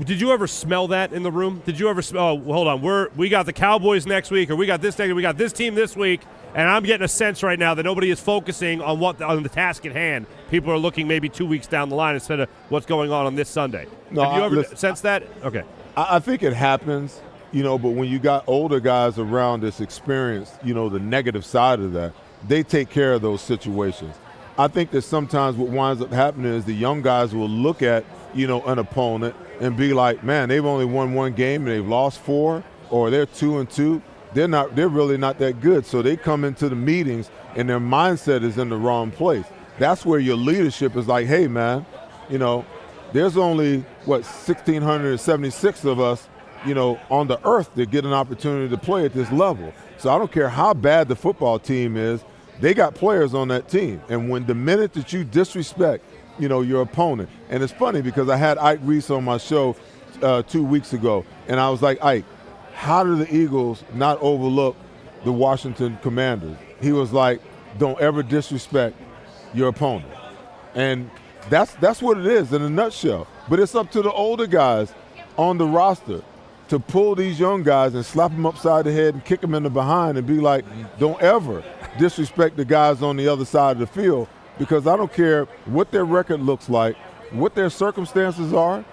did you ever smell that in the room? Did you ever smell? Oh, hold on, we got the Cowboys next week, or we got this thing, we got this team this week, and I'm getting a sense right now that nobody is focusing on the task at hand. People are looking maybe 2 weeks down the line instead of what's going on this Sunday. No, have you ever sensed that? Okay, I think it happens. But when you got older guys around that's experienced, the negative side of that, they take care of those situations. I think that sometimes what winds up happening is the young guys will look at, an opponent and be like, man, they've only won 1 game and they've lost 4, or they're 2-2. They're really not that good. So they come into the meetings and their mindset is in the wrong place. That's where your leadership is like, hey, man, there's only, 1,676 of us, on the earth that get an opportunity to play at this level. So I don't care how bad the football team is, they got players on that team. And when the minute that you disrespect, your opponent, and it's funny because I had Ike Reese on my show 2 weeks ago, and I was like, Ike, how do the Eagles not overlook the Washington Commanders? He was like, don't ever disrespect your opponent. And that's what it is in a nutshell. But it's up to the older guys on the roster to pull these young guys and slap them upside the head and kick them in the behind and be like, don't ever disrespect the guys on the other side of the field, because I don't care what their record looks like, what their circumstances are.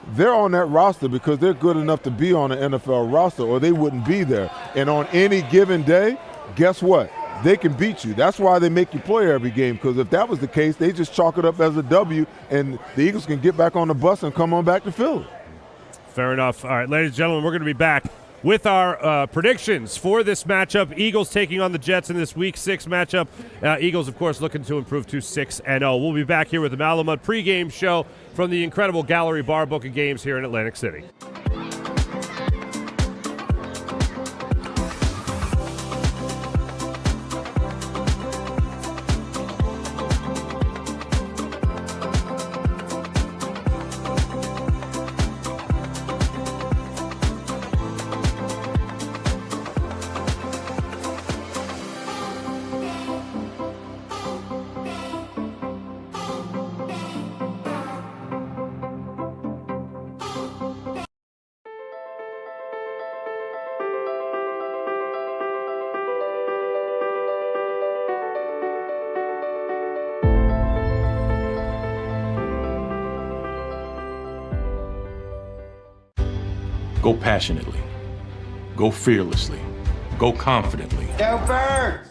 They're on that roster because they're good enough to be on an NFL roster, or they wouldn't be there. And on any given day, guess what? They can beat you. That's why they make you play every game, because if that was the case, they just chalk it up as a W, and the Eagles can get back on the bus and come on back to Philly. Fair enough. All right, ladies and gentlemen, we're going to be back with our predictions for this matchup. Eagles taking on the Jets in this Week 6 matchup. Eagles, of course, looking to improve to 6-0. We'll be back here with the Malamut pregame show from the incredible Gallery Bar Book of Games here in Atlantic City. Go passionately. Go fearlessly. Go confidently. Go Birds!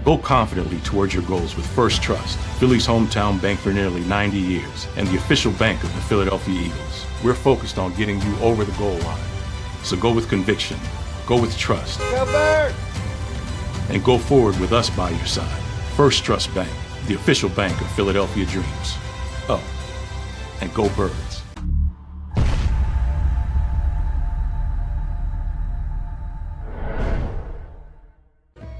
Go confidently towards your goals with First Trust, Philly's hometown bank for nearly 90 years, and the official bank of the Philadelphia Eagles. We're focused on getting you over the goal line. So go with conviction, go with trust, Go Birds! and go forward with us by your side. First Trust Bank, the official bank of Philadelphia dreams. Oh, and go Birds.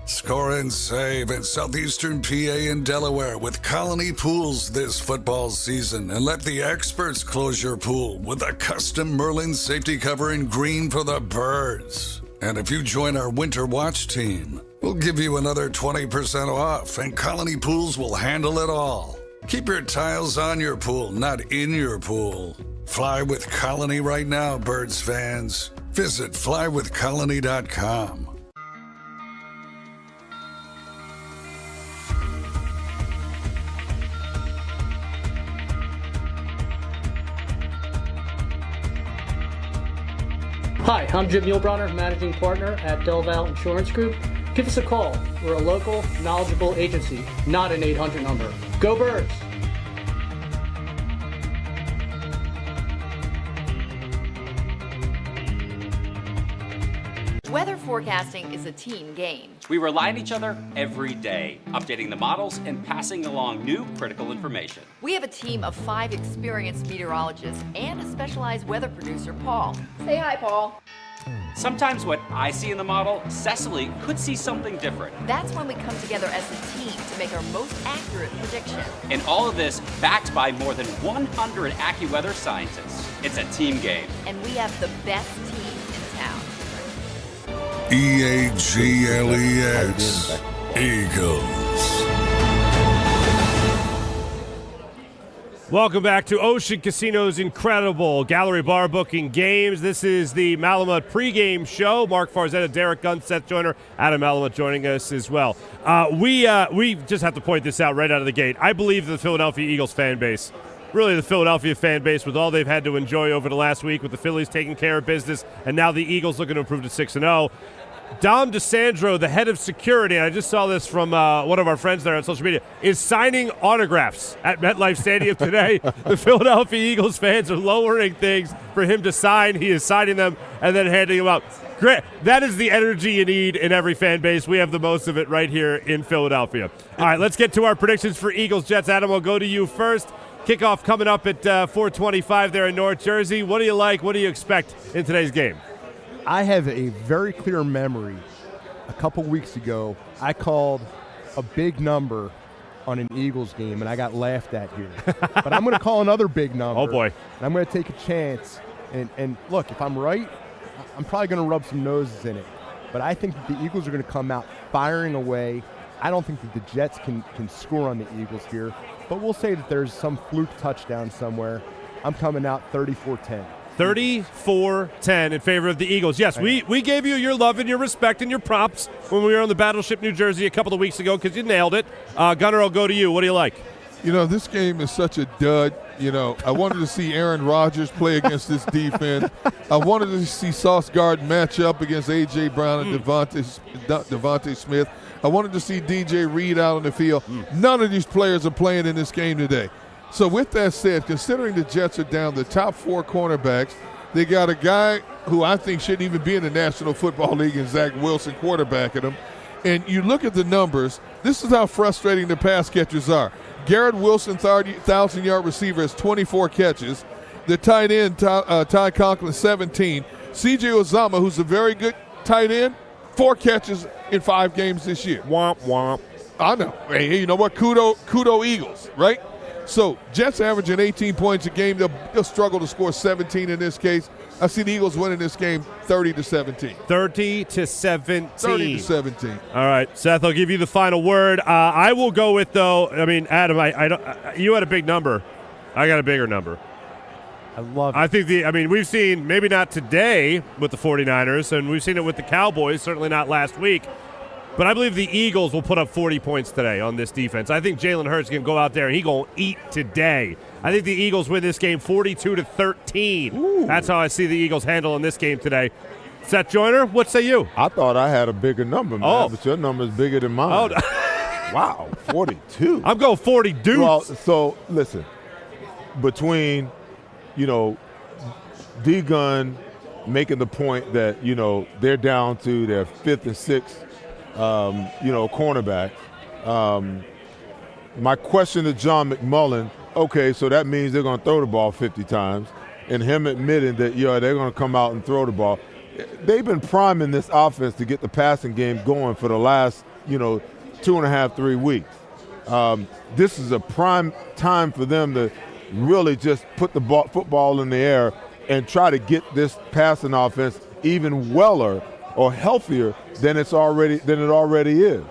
Score and save in southeastern PA and Delaware with Colony Pools this football season, and let the experts close your pool with a custom Merlin safety cover in green for the Birds. And if you join our Winter Watch team, we'll give you another 20% off, and Colony Pools will handle it all. Keep your tiles on your pool, not in your pool. Fly with Colony right now, Birds fans. Visit flywithcolony.com. Hi, I'm Jim Muehlbronner, Managing Partner at Del Val Insurance Group. Give us a call. We're a local, knowledgeable agency, not an 800 number. Go Birds! Weather forecasting is a team game. We rely on each other every day, updating the models and passing along new critical information. We have a team of 5 experienced meteorologists and a specialized weather producer, Paul. Say hi, Paul. Sometimes what I see in the model, Cecily could see something different. That's when we come together as a team to make our most accurate prediction. And all of this backed by more than 100 AccuWeather scientists. It's a team game. And we have the best team in town. EAGLES, Eagles. Welcome back to Ocean Casino's incredible Gallery Bar Booking Games. This is the Malamut pregame show. Marc Farzetta, Derek Gunn, Seth Joyner, Adam Malamut joining us as well. We just have to point this out right out of the gate. I believe the Philadelphia Eagles fan base, really the Philadelphia fan base, with all they've had to enjoy over the last week with the Phillies taking care of business and now the Eagles looking to improve to 6-0. Dom DeSandro, the head of security, and I just saw this from one of our friends there on social media, is signing autographs at MetLife Stadium today. The Philadelphia Eagles fans are lowering things for him to sign. He is signing them and then handing them out. Great. That is the energy you need in every fan base. We have the most of it right here in Philadelphia. All right, let's get to our predictions for Eagles-Jets. Adam, I'll go to you first. Kickoff coming up at 4:25 there in North Jersey. What do you like? What do you expect in today's game? I have a very clear memory a couple weeks ago, I called a big number on an Eagles game, and I got laughed at here. But I'm going to call another big number. Oh, boy. And I'm going to take a chance. And look, if I'm right, I'm probably going to rub some noses in it. But I think that the Eagles are going to come out firing away. I don't think that the Jets can score on the Eagles here. But we'll say that there's some fluke touchdown somewhere. I'm coming out 34-10. 34-10 in favor of the Eagles. Yes, we gave you your love and your respect and your props when we were on the Battleship New Jersey a couple of weeks ago because you nailed it. Gunnar, I'll go to you. What do you like? You know, this game is such a dud. You know, I wanted to see Aaron Rodgers play against this defense. I wanted to see Sauce Gardner match up against A.J. Brown and Devontae Smith. I wanted to see DJ Reed out on the field. None of these players are playing in this game today. So with that said, considering the Jets are down the top 4 cornerbacks, they got a guy who I think shouldn't even be in the National Football League and Zach Wilson quarterbacking him. And you look at the numbers, this is how frustrating the pass catchers are. Garrett Wilson, 1,000-yard receiver, has 24 catches. The tight end, Ty Conklin, 17. C.J. Uzomah, who's a very good tight end, 4 catches in 5 games this year. Womp, womp. I know. Hey, you know what? Kudo Eagles, right? So Jets averaging 18 points a game. They'll struggle to score 17 in this case. I see the Eagles winning this game 30-17. 30-17. 30-17. All right, Seth, I'll give you the final word. I will go with, though, I mean, Adam, I don't. You had a big number. I got a bigger number. I love it. I think we've seen, maybe not today with the 49ers, and we've seen it with the Cowboys, certainly not last week. But I believe the Eagles will put up 40 points today on this defense. I think Jalen Hurts can go out there and he's going to eat today. I think the Eagles win this game 42-13. Ooh. That's how I see the Eagles handling this game today. Seth Joyner, what say you? I thought I had a bigger number, man, but your number is bigger than mine. Oh. Wow, 42. I'm going 40 dudes. Well, so listen, between, D-Gun making the point that, they're down to their 5th and 6th cornerback. My question to John McMullen, okay, so that means they're going to throw the ball 50 times, and him admitting that, they're going to come out and throw the ball. They've been priming this offense to get the passing game going for the last, 2.5, 3 weeks. This is a prime time for them to really just put the football in the air and try to get this passing offense even weller or healthier than it already is.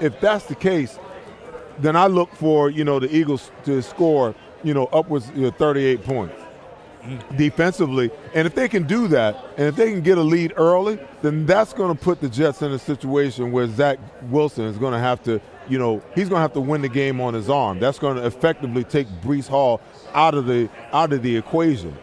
If that's the case, then I look for the Eagles to score upwards 38 points defensively, and if they can do that, and if they can get a lead early, then that's going to put the Jets in a situation where Zach Wilson is going to have to he's going to have to win the game on his arm. That's going to effectively take Breece Hall out of the equation.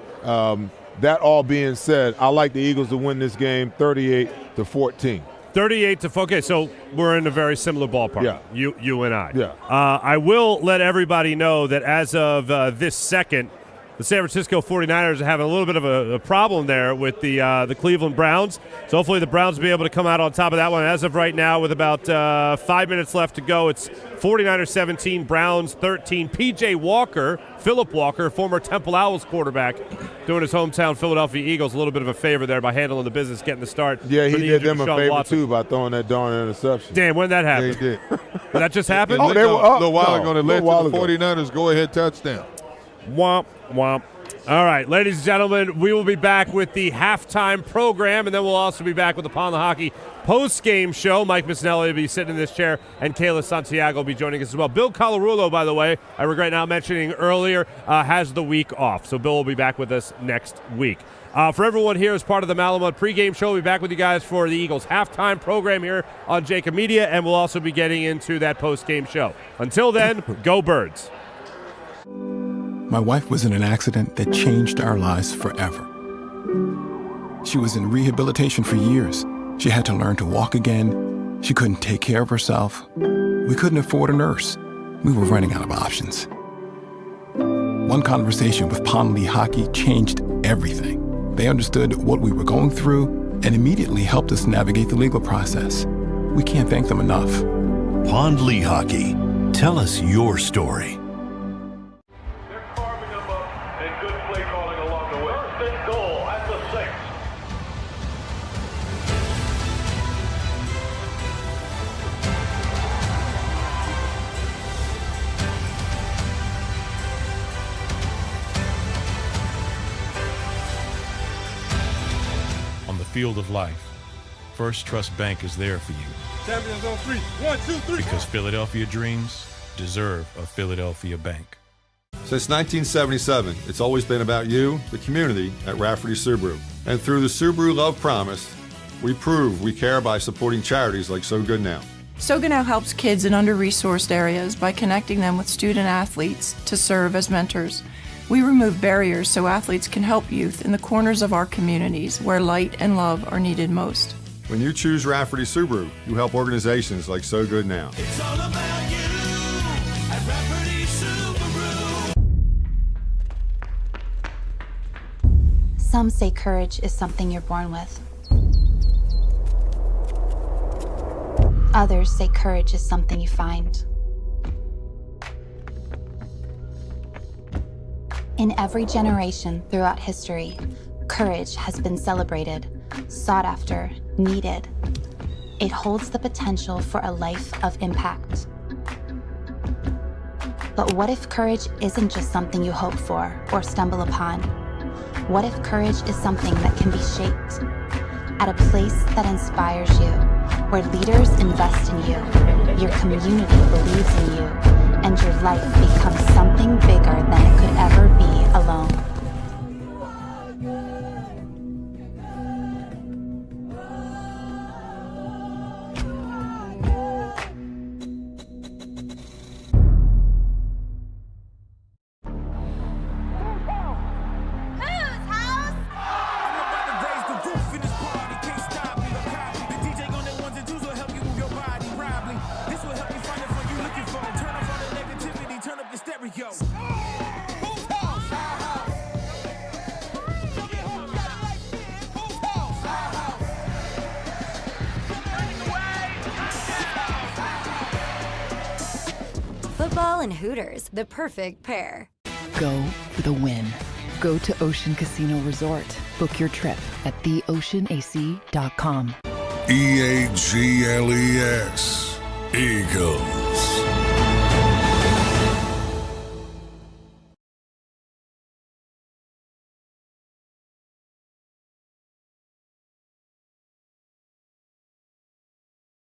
That all being said, I like the Eagles to win this game 38-14. 38-14. Okay, so we're in a very similar ballpark. Yeah. You and I. Yeah. I will let everybody know that as of this second, the San Francisco 49ers are having a little bit of a problem there with the Cleveland Browns. So hopefully the Browns will be able to come out on top of that one. As of right now, with about 5 minutes left to go, it's 49ers 17, Browns 13. P.J. Walker, Philip Walker, former Temple Owls quarterback, doing his hometown Philadelphia Eagles a little bit of a favor there by handling the business, getting the start. Yeah, he did them a Deshaun favor, Watson. too, by throwing that darn interception. Damn, when that happened? They did. Did that just happen? Oh, they were up. A little while ago, they led to the ago. 49ers go-ahead touchdown. Womp, womp. All right, ladies and gentlemen, we will be back with the halftime program, and then we'll also be back with the Pond the Hockey post-game show. Mike Missinelli will be sitting in this chair, and Kayla Santiago will be joining us as well. Bill Colarulo, by the way, I regret not mentioning earlier, has the week off, so Bill will be back with us next week. For everyone here as part of the Malamut pregame show, we'll be back with you guys for the Eagles halftime program here on JAKIB Media, and we'll also be getting into that post-game show. Until then, go Birds. My wife was in an accident that changed our lives forever. She was in rehabilitation for years. She had to learn to walk again. She couldn't take care of herself. We couldn't afford a nurse. We were running out of options. One conversation with Pond Lee Hockey changed everything. They understood what we were going through and immediately helped us navigate the legal process. We can't thank them enough. Pond Lee Hockey. Tell us your story. field of life, First Trust Bank is there for you. Champions on 3. 1, 2, 3. Because Philadelphia dreams deserve a Philadelphia bank. Since 1977, it's always been about you, the community, at Rafferty Subaru. And through the Subaru Love Promise, we prove we care by supporting charities like So Good Now. So Good Now helps kids in under-resourced areas by connecting them with student athletes to serve as mentors. We remove barriers so athletes can help youth in the corners of our communities where light and love are needed most. When you choose Rafferty Subaru, you help organizations like So Good Now. It's all about you at Rafferty Subaru. Some say courage is something you're born with. Others say courage is something you find. In every generation throughout history, courage has been celebrated, sought after, needed. It holds the potential for a life of impact. But what if courage isn't just something you hope for or stumble upon? What if courage is something that can be shaped? At a place that inspires you, where leaders invest in you, your community believes in you, and your life becomes something bigger than it could ever be alone. Football and Hooters, the perfect pair. Go for the win. Go to Ocean Casino Resort. Book your trip at theoceanac.com. EAGLES. Eagles.